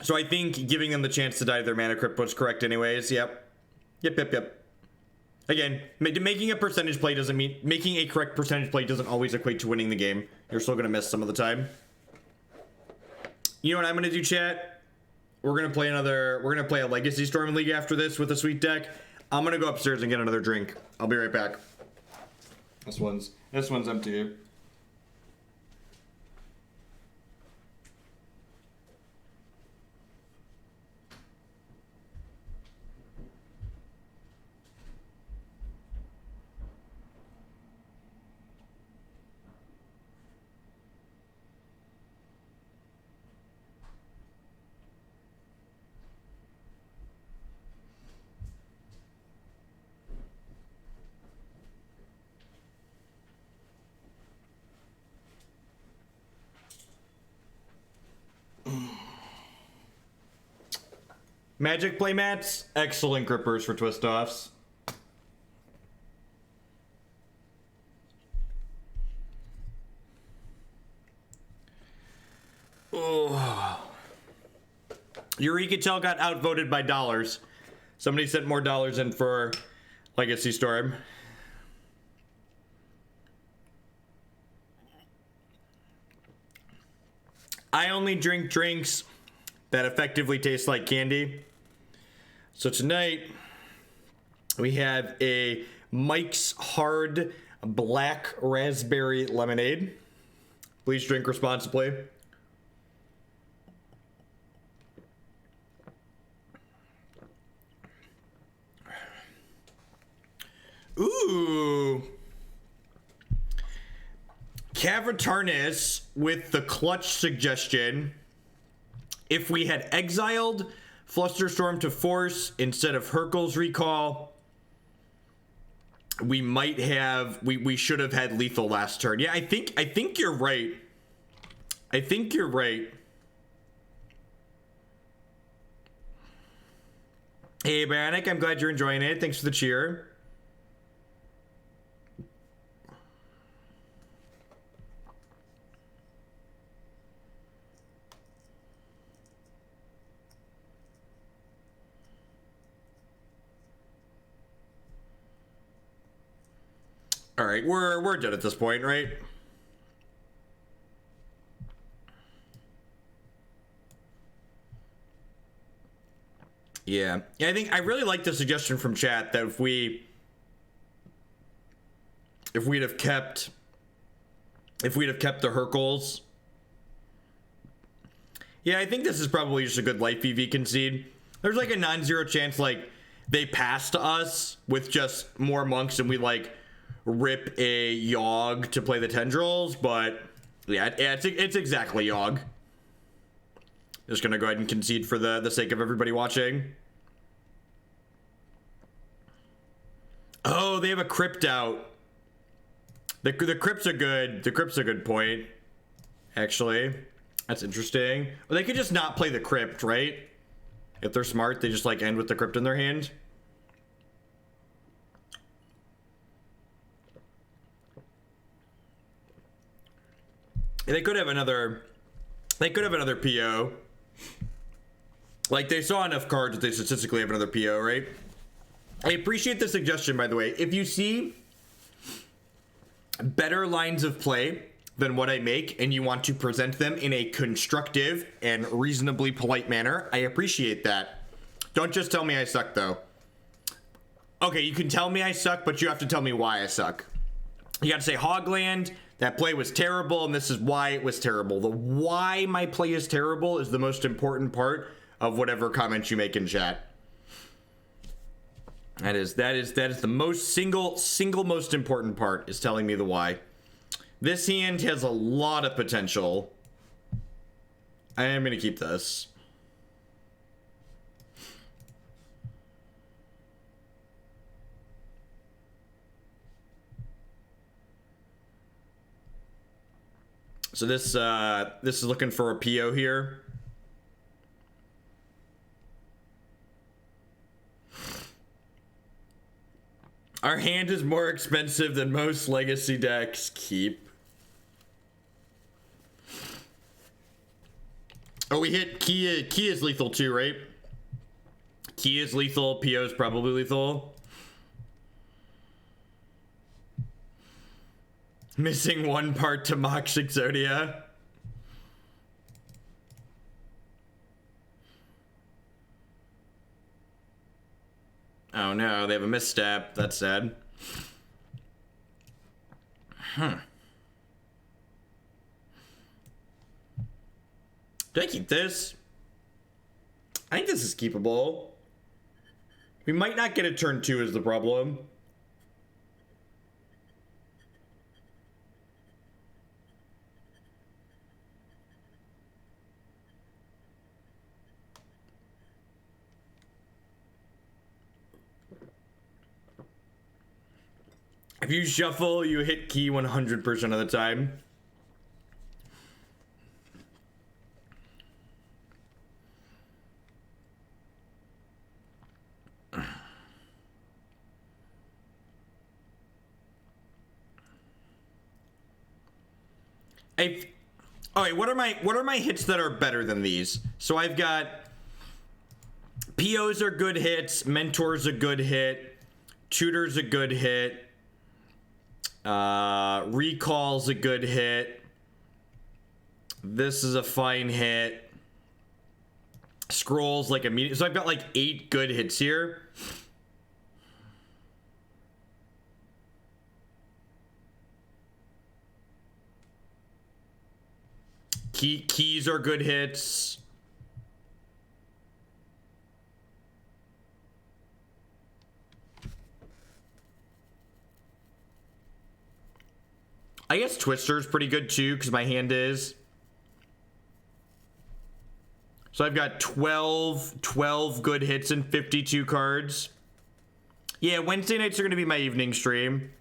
So I think giving them the chance to die to their Mana Crypt was correct anyways. Yep. Again, making a percentage play doesn't mean making a correct percentage play doesn't always equate to winning the game. You're still gonna miss some of the time. You know what I'm gonna do, chat? We're gonna play a Legacy Storm League after this with a sweet deck. I'm gonna go upstairs and get another drink. I'll be right back. This one's empty. Magic playmats, excellent grippers for twist offs. Oh. Eureka Tell got outvoted by dollars. Somebody sent more dollars in for Legacy Storm. I only drink drinks that effectively taste like candy. So tonight, we have a Mike's Hard Black Raspberry Lemonade. Please drink responsibly. Ooh. Cavatarnis with the clutch suggestion. If we had exiled Flusterstorm to Force instead of Hurkyl's Recall, we might have we should have had lethal last turn. Yeah, I think you're right. I think you're right. Hey Bionic, I'm glad you're enjoying it. Thanks for the cheer. All right, we're dead at this point, right? Yeah, I think I really like the suggestion from chat that if we'd have kept the Hurkyls. Yeah, I think this is probably just a good life EV concede. There's like a non-zero chance like they pass to us with just more monks and we like rip a Yawg to play the Tendrils, but yeah, it's exactly Yawg. Just gonna go ahead and concede for the sake of everybody watching. Oh, they have a crypt out. The crypt's a good point. Actually, that's interesting. Well, they could just not play the crypt, right? If they're smart, they just like end with the crypt in their hand. They could have another PO. Like, they saw enough cards that they statistically have another PO, right? I appreciate the suggestion, by the way. If you see better lines of play than what I make and you want to present them in a constructive and reasonably polite manner, I appreciate that. Don't just tell me I suck, though. Okay, you can tell me I suck, but you have to tell me why I suck. You gotta say, Hogland, that play was terrible, and this is why it was terrible. The why my play is terrible is the most important part of whatever comments you make in chat. That is the most single most important part, is telling me the why. This hand has a lot of potential. I am gonna keep this. So this is looking for a PO here. Our hand is more expensive than most legacy decks. Keep. Oh, we hit Key. Key is lethal too, right? Key is lethal. PO is probably lethal. Missing one part to Mox Exodia. Oh no, they have a misstep. That's sad. Do I keep this? I think this is keepable. We might not get a turn 2 is the problem. If you shuffle, you hit Key 100% of the time. Alright, what are my hits that are better than these? So I've got POs are good hits, Mentor's a good hit, Tutor's a good hit, Recall's a good hit, this is a fine hit, Scroll's like a medium. So I've got like 8 good hits here. Keys are good hits. I guess Twister's pretty good too, because my hand is. So I've got 12 good hits and 52 cards. Yeah, Wednesday nights are going to be my evening stream.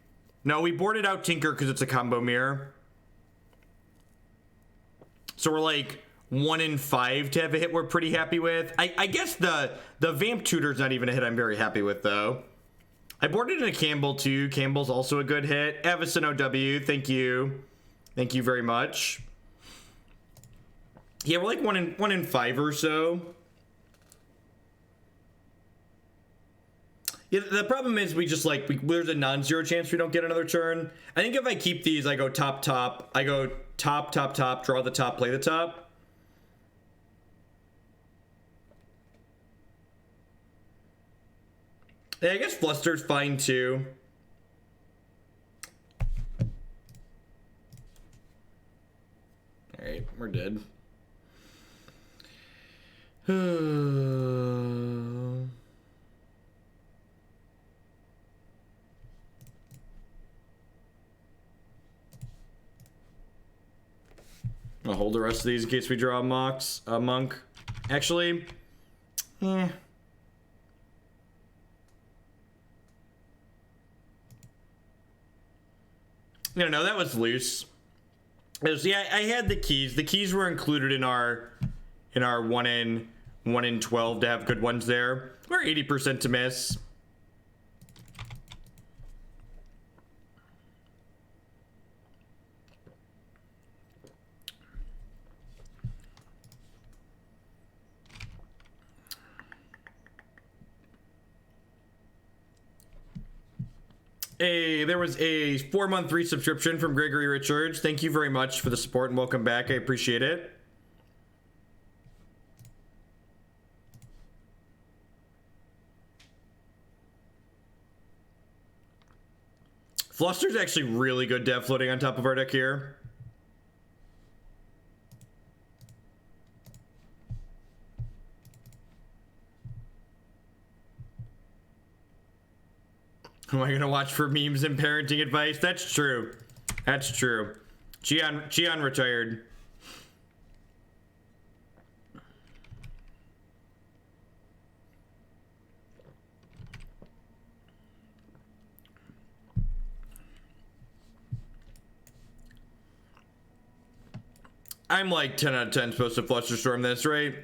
No, we boarded out Tinker because it's a combo mirror. So we're like 1 in 5 to have a hit we're pretty happy with. I guess the Vamp Tutor's not even a hit I'm very happy with, though. I boarded in a Campbell, too. Campbell's also a good hit. Avison OW, thank you. Thank you very much. Yeah, we're like 1 in 5 or so. Yeah, the problem is we just like, there's a non-zero chance we don't get another turn. I think if I keep these, I go top, top. I go top, top, top, draw the top, play the top. Yeah, I guess Fluster's fine too. Alright, we're dead. I'll hold the rest of these in case we draw a monk. Actually, No, that was loose. Yeah, I had the keys. The keys were included in our 1 in 12 to have good ones there. We're 80% to miss. Hey, there was a 4-month resubscription from Gregory Richards. Thank you very much for the support and welcome back. I appreciate it. Fluster's actually really good dev floating on top of our deck here. Am I gonna watch for memes and parenting advice? That's true. That's true. Gian retired. I'm like 10 out of 10 supposed to Flusterstorm this, right?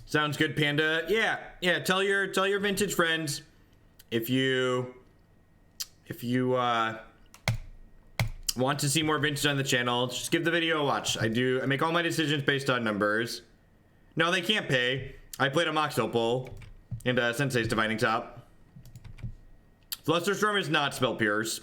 Sounds good, Panda. Yeah. Tell your vintage friends if you want to see more vintage on the channel, just give the video a watch. I make all my decisions based on numbers. No, they can't pay. I played a Mox Opal and Sensei's Divining Top. Flusterstorm is not Spell Pierce.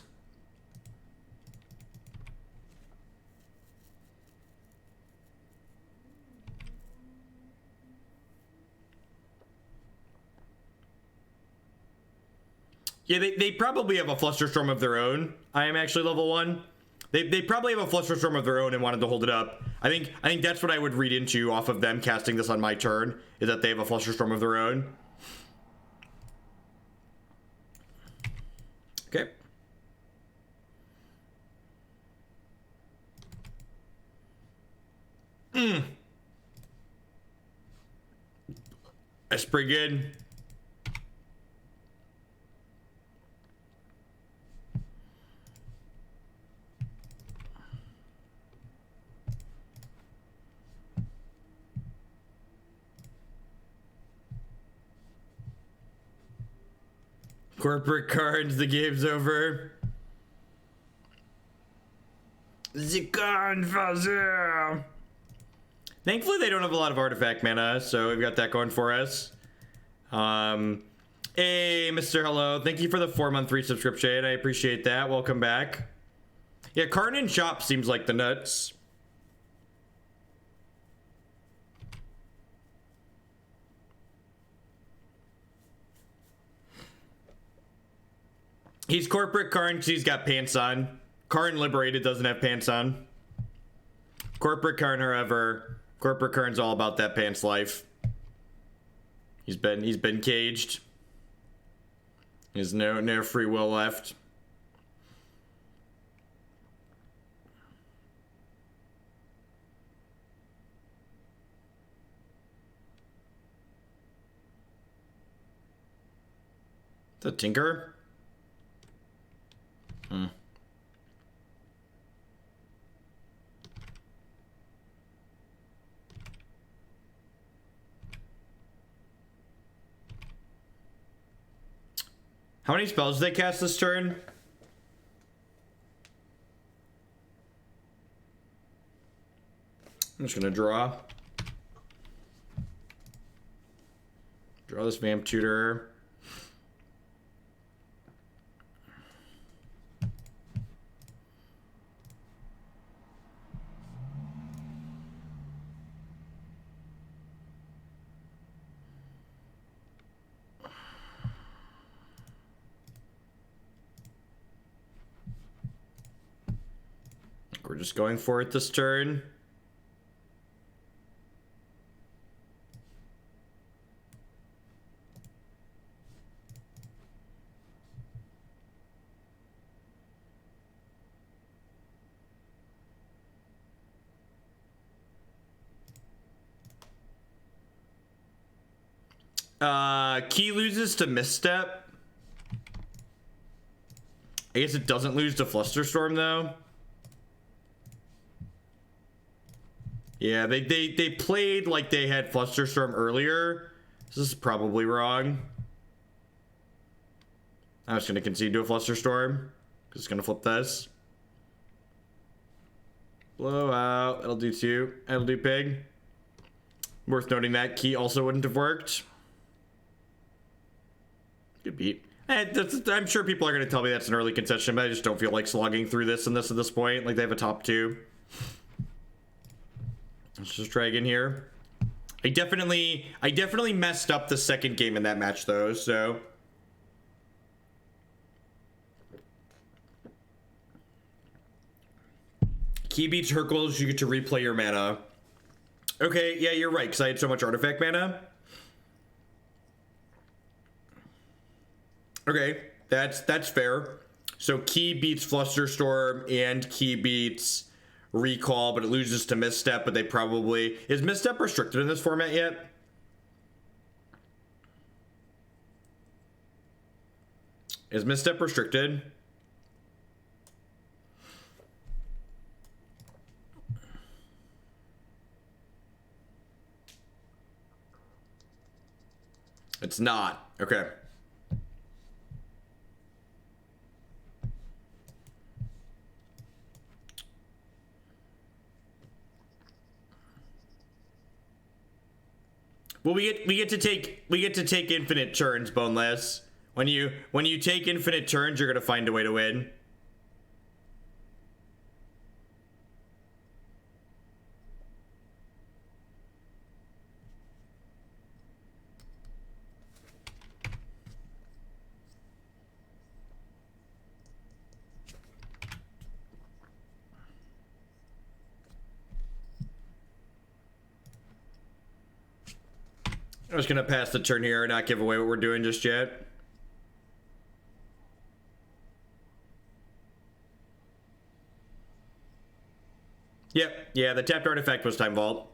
Yeah, they probably have a Flusterstorm of their own. I am actually level 1. They probably have a Flusterstorm of their own and wanted to hold it up. I think that's what I would read into off of them casting this on my turn, is that they have a Flusterstorm of their own. Okay. That's pretty good. Corporate cards, the game's over. Thankfully, they don't have a lot of artifact mana, so we've got that going for us. Hey, Mr. Hello. Thank you for the 4-month resubscription. I appreciate that. Welcome back. Yeah, Karn and Chop seems like the nuts. He's corporate Karn because he's got pants on. Karn Liberated doesn't have pants on. Corporate Karn, however, corporate Karn's all about that pants life. He's been caged. There's no free will left. The Tinker? How many spells did they cast this turn? I'm just gonna draw. Draw this Vamp Tutor. We're just going for it this turn. Key loses to Misstep. I guess it doesn't lose to Flusterstorm though. Yeah, they played like they had Flusterstorm earlier. This is probably wrong. I'm just gonna concede to a Flusterstorm. Just gonna flip this. Blow out. That'll do 2. That'll do pig. Worth noting that Key also wouldn't have worked. Good beat. I'm sure people are gonna tell me that's an early concession, but I just don't feel like slogging through this and this at this point. Like they have a top 2. Let's just try again here. I definitely messed up the second game in that match though, so. Key beats Hurkyl, you get to replay your mana. Okay, yeah, you're right, because I had so much artifact mana. Okay, that's fair. So Key beats Flusterstorm and Key beats Recall, but it loses to Misstep, but they probably... Is Misstep restricted in this format yet? Is Misstep restricted? It's not. Okay. Well, we get to take infinite turns, Boneless. When you take infinite turns, you're gonna find a way to win. I'm just gonna pass the turn here and not give away what we're doing just yet. Yep, yeah, the tapped artifact was Time Vault.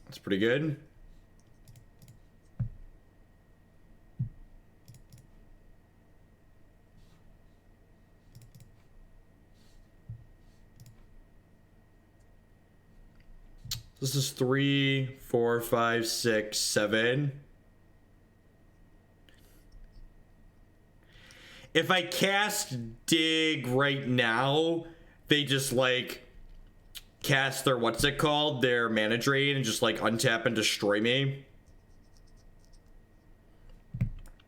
That's pretty good. This is 3, 4, 5, 6, 7. If I cast Dig right now, they just like cast their, what's it called? Their mana drain and just like untap and destroy me.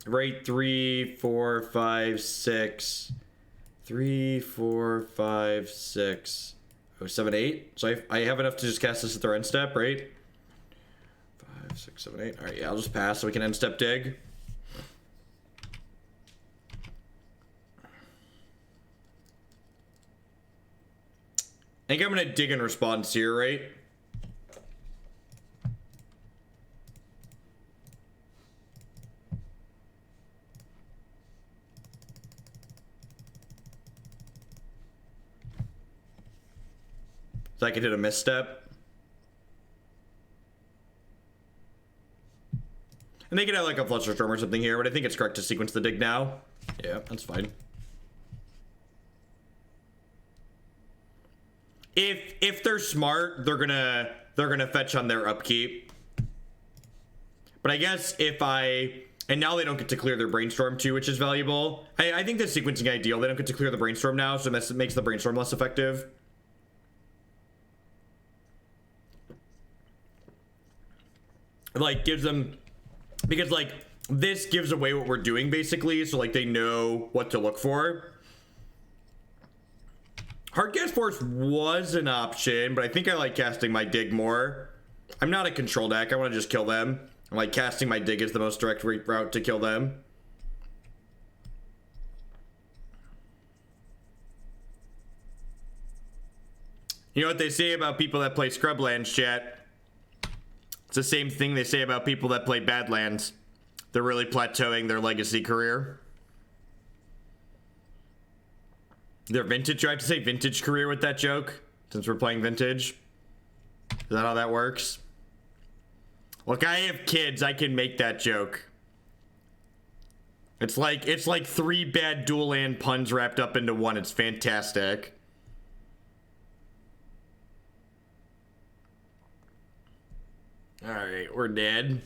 Right, 3, 4, 5, 6. 3, 4, 5, 6. 7, 8. So I have enough to just cast this at their end step, right? 5, 6, 7, 8. All right, yeah, I'll just pass so we can end step dig. I think I'm gonna dig in response here, right? So I could hit a misstep. And they could have like a Flusterstorm or something here, but I think it's correct to sequence the dig now. Yeah, that's fine. If they're smart, they're gonna fetch on their upkeep. But I guess and now they don't get to clear their Brainstorm too, which is valuable. I think the sequencing ideal. They don't get to clear the Brainstorm now, so that makes the Brainstorm less effective. Like gives them, because like this gives away what we're doing basically, so like they know what to look for. Hardcast Force was an option, but I think I like casting my dig more. I'm not a control deck. I want to just kill them. I'm like casting my dig is the most direct route to kill them. You know what they say about people that play Scrublands, chat? It's the same thing they say about people that play Badlands. They're really plateauing their legacy career. Their vintage, do I have to say vintage career with that joke? Since we're playing vintage? Is that how that works? Look, I have kids, I can make that joke. It's like 3 bad dual land puns wrapped up into one. It's fantastic. Alright, we're dead.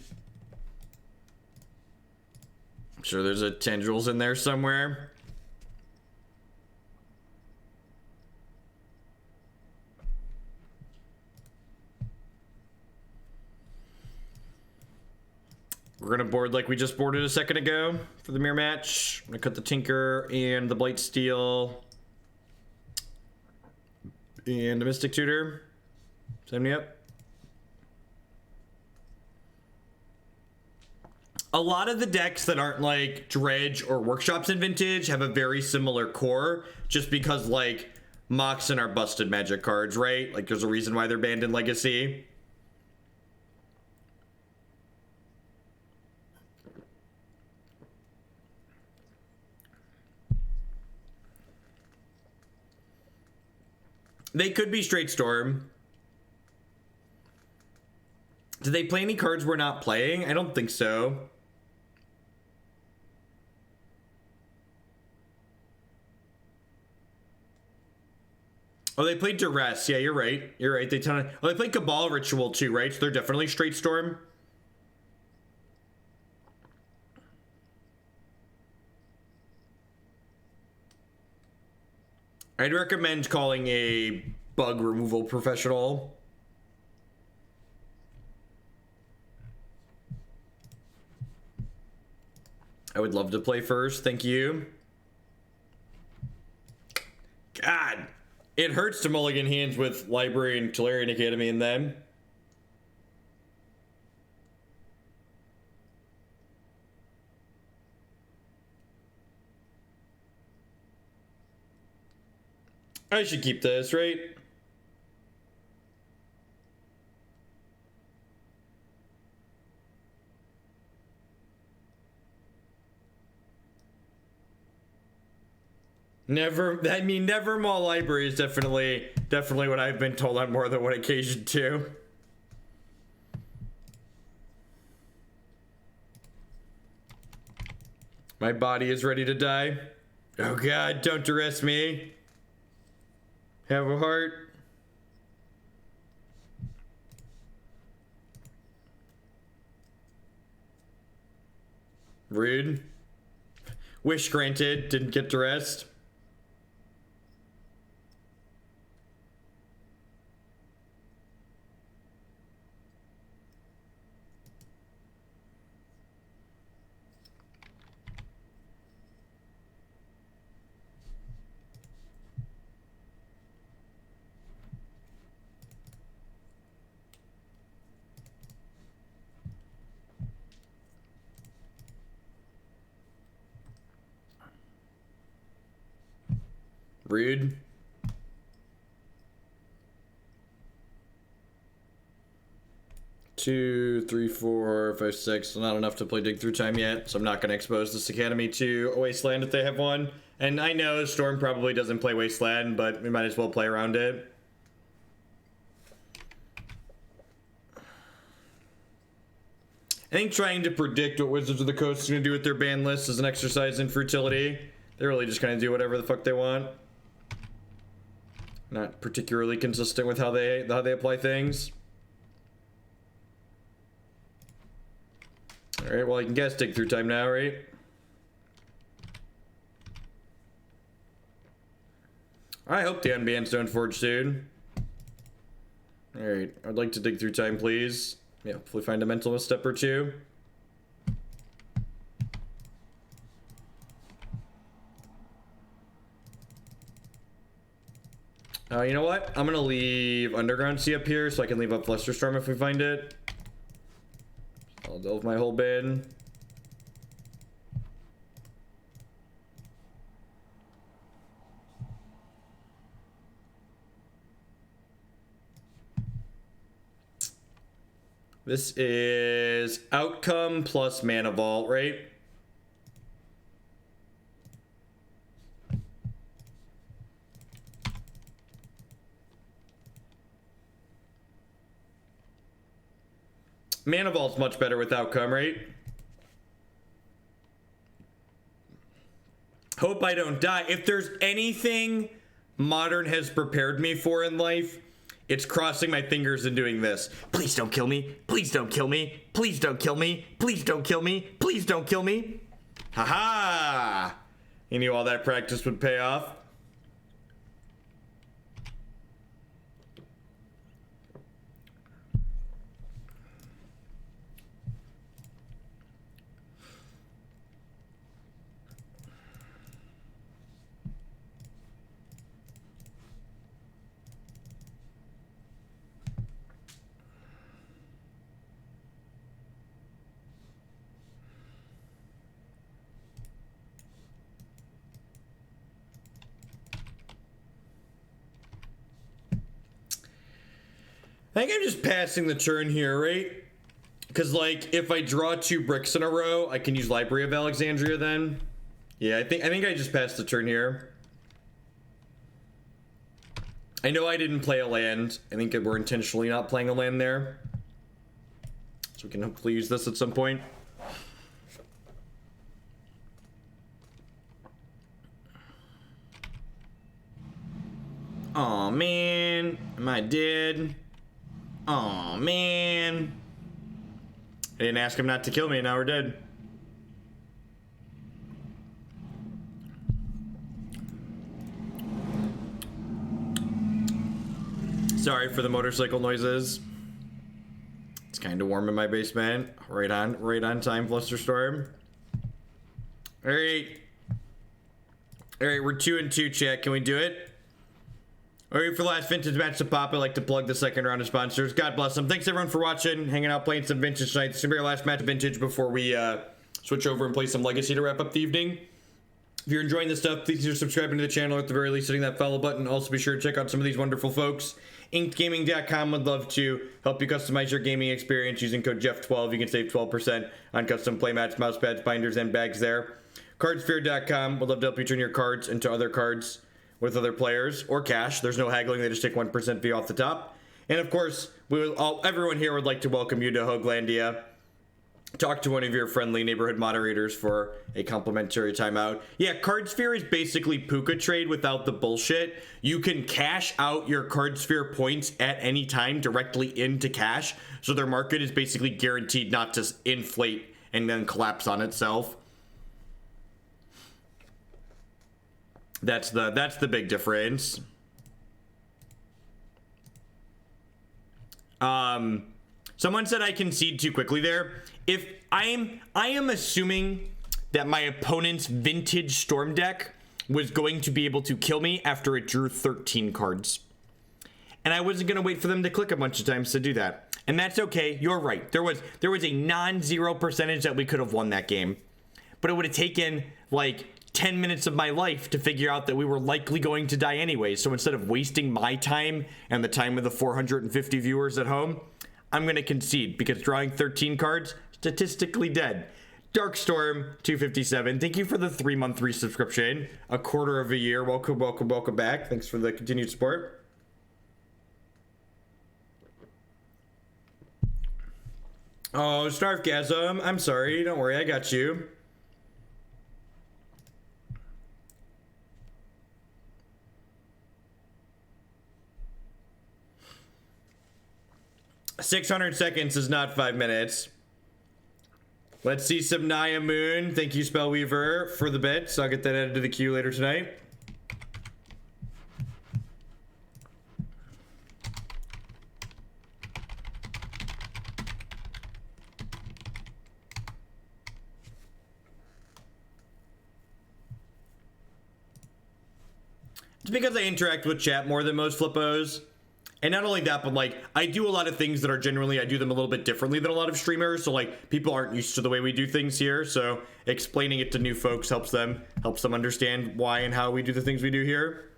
I'm sure there's a Tendrils in there somewhere. We're gonna board like we just boarded a second ago for the mirror match. I'm gonna cut the Tinker and the Blightsteel and the Mystic Tutor. Send me up. A lot of the decks that aren't like Dredge or Workshops in Vintage have a very similar core, just because like Moxen are busted magic cards, right? Like there's a reason why they're banned in Legacy. They could be straight Storm. Did they play any cards we're not playing? I don't think so. Oh, they played Duress. Yeah, you're right. You're right. They played Cabal Ritual too, right? So they're definitely straight Storm. I'd recommend calling a bug removal professional. I would love to play first. Thank you. God. It hurts to mulligan hands with Library and Tolarian Academy in them. I should keep this, right? Never Mall Library is definitely what I've been told on more than one occasion too. My body is ready to die. Oh God, don't duress me. Have a heart. Rude. Wish granted, didn't get duressed. Rude. Two, three, four, five, six. Not enough to play Dig Through Time yet, so I'm not going to expose this Academy to a Wasteland if they have one. And I know Storm probably doesn't play Wasteland, but we might as well play around it. I think trying to predict what Wizards of the Coast is going to do with their ban list is an exercise in futility. They're really just going to do whatever the fuck they want. Not particularly consistent with how they apply things. Alright, well I can guess Dig Through Time now, right? I hope the unbanned Stoneforge soon. Alright, I'd like to Dig Through Time, please. Yeah, hopefully find a Mental Misstep or two. You know what? I'm gonna leave Underground Sea up here so I can leave up Flusterstorm if we find it. I'll delve my whole bin. This is Outcome plus Mana Vault, right? Mana Vault's much better with Outcome, right? Hope I don't die. If there's anything Modern has prepared me for in life, it's crossing my fingers and doing this. Please don't kill me. Please don't kill me. Please don't kill me. Please don't kill me. Please don't kill me. Haha! You knew all that practice would pay off. I think I'm just passing the turn here, right? Because, like, if I draw 2 bricks in a row, I can use Library of Alexandria then. Yeah, I think I just passed the turn here. I know I didn't play a land. I think we're intentionally not playing a land there. So we can hopefully use this at some point. Aw, man. Am I dead? Aw, man. I didn't ask him not to kill me, now we're dead. Sorry for the motorcycle noises. It's kind of warm in my basement. Right on time, Flusterstorm. Alright. Alright, we're 2-2, chat. Can we do it? Alright, for the last vintage match to pop, I'd like to plug the second round of sponsors. God bless them. Thanks everyone for watching, hanging out, playing some vintage tonight. This is gonna be our last match of vintage before we switch over and play some legacy to wrap up the evening. If you're enjoying this stuff, please consider subscribing to the channel, at the very least hitting that follow button. Also be sure to check out some of these wonderful folks. InkedGaming.com would love to help you customize your gaming experience using code Jeff12. You can save 12% on custom playmats, mouse pads, binders, and bags there. Cardsphere.com would love to help you turn your cards into other cards with other players, or cash. There's no haggling, they just take 1% fee off the top. And of course, everyone here would like to welcome you to Hoaglandia. Talk to one of your friendly neighborhood moderators for a complimentary timeout. Yeah, Cardsphere is basically Puka Trade without the bullshit. You can cash out your Cardsphere points at any time directly into cash. So their market is basically guaranteed not to inflate and then collapse on itself. That's the big difference. Someone said I concede too quickly there. If I am assuming that my opponent's vintage storm deck was going to be able to kill me after it drew 13 cards. And I wasn't going to wait for them to click a bunch of times to do that. And that's okay. You're right. There was a non-zero percentage that we could have won that game. But it would have taken like 10 minutes of my life to figure out that we were likely going to die anyway. So instead of wasting my time and the time of the 450 viewers at home, I'm going to concede because drawing 13 cards, statistically dead. Darkstorm 257, thank you for the 3-month resubscription. A quarter of a year. Welcome, welcome, welcome back. Thanks for the continued support. Oh, Starfgasm, I'm sorry. Don't worry, I got you. $600 seconds is not 5 minutes. Let's see some Naya Moon. Thank you, Spellweaver, for the bits. I'll get that added to the queue later tonight. It's because I interact with chat more than most flippos. And not only that, but like, I do a lot of things that are generally, I do them a little bit differently than a lot of streamers. So like, people aren't used to the way we do things here. So explaining it to new folks helps them understand why and how we do the things we do here.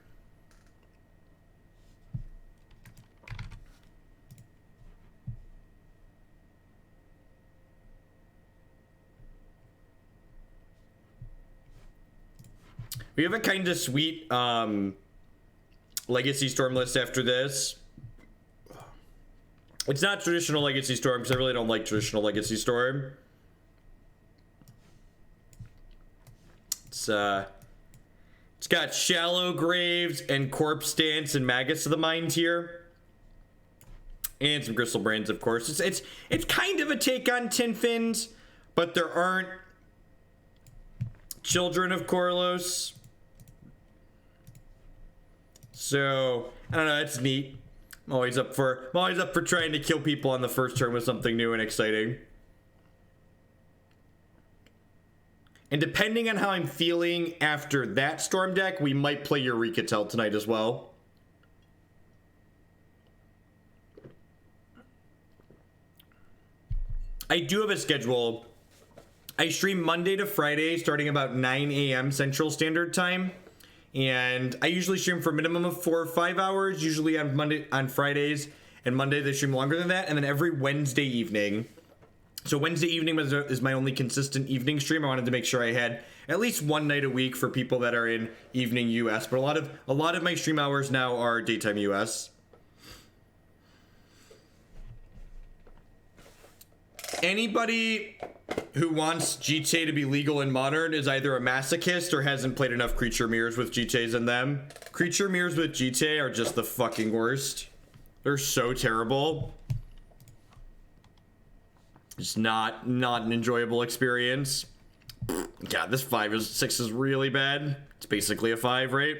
We have a kind of sweet Legacy Storm list after this. It's not traditional Legacy Storm because I really don't like traditional Legacy Storm. It's got Shallow Graves and Corpse Dance and Magus of the Mind here. And some Gristle Brains, of course. It's kind of a take on Tin Fins, but there aren't Children of Corlos. So, I don't know, it's neat. I'm always up for trying to kill people on the first turn with something new and exciting. And depending on how I'm feeling after that Storm deck, we might play Eureka Tell tonight as well. I do have a schedule. I stream Monday to Friday starting about 9 a.m. Central Standard Time. And I usually stream for a minimum of 4 or 5 hours, usually on Fridays, and Monday they stream longer than that. And then every Wednesday evening, So Wednesday evening is my only consistent evening stream. I wanted to make sure I had at least one night a week for people that are in evening US. But a lot of my stream hours now are daytime US. Anybody who wants GTA to be legal in Modern is either a masochist or hasn't played enough Creature Mirrors with GTAs in them. Creature Mirrors with GTA are just the fucking worst. They're so terrible. It's not an enjoyable experience. God, this 6 is really bad. It's basically a 5, right?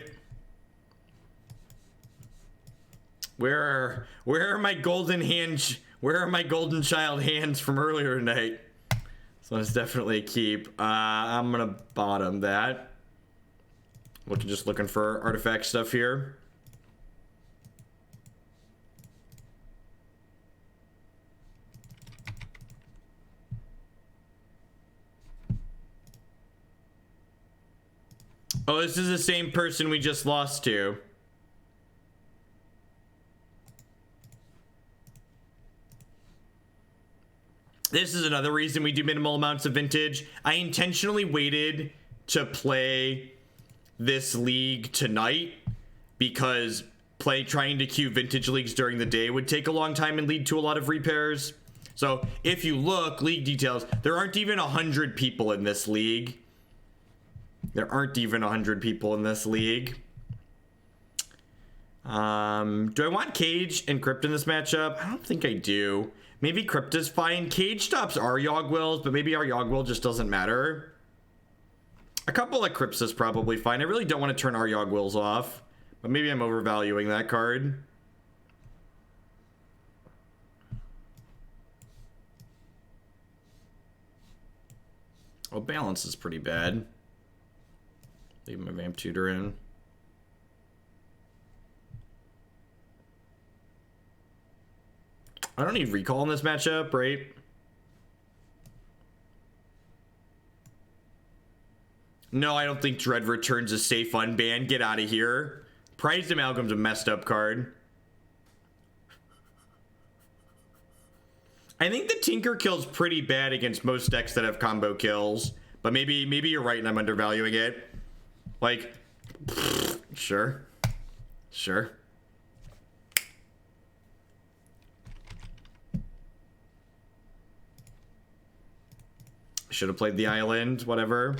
Where are my golden hands? Where are my golden child hands from earlier tonight? This one is definitely a keep. I'm gonna bottom that. Just looking for artifact stuff here. Oh, this is the same person we just lost to. This is another reason we do minimal amounts of vintage. I intentionally waited to play this league tonight because trying to queue vintage leagues during the day would take a long time and lead to a lot of repairs. So if you look, league details, there aren't even 100 people in this league. There aren't even 100 people in this league. Do I want Cage and Crypt in this matchup? I don't think I do. Maybe Crypt is fine. Cage stops our Yawgwills, but maybe our Yawgwill just doesn't matter. A couple of Crypts is probably fine. I really don't want to turn our Yawgwills off, but maybe I'm overvaluing that card. Oh, balance is pretty bad. Leave my Vamp Tutor in. I don't need recall in this matchup, right? No, I don't think Dread Returns is safe unban. Get out of here. Prized Amalgam's a messed up card. I think the Tinker Kill's pretty bad against most decks that have combo kills. But maybe you're right and I'm undervaluing it. Like, sure. Sure. Should have played the island, whatever.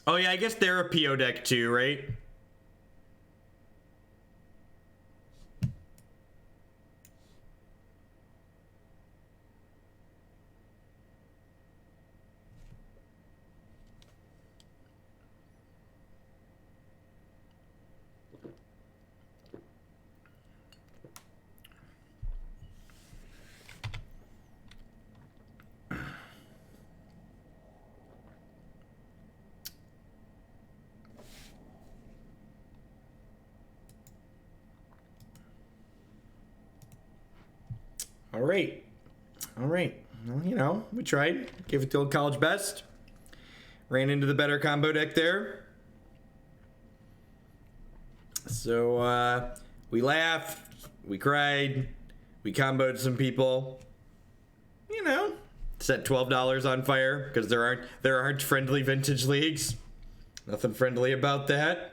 Oh yeah, I guess they're a PO deck too, right? All right. Well, you know, we tried. Gave it the old college best. Ran into the better combo deck there. So, we laughed. We cried. We comboed some people. You know, set $12 on fire because there aren't friendly vintage leagues. Nothing friendly about that.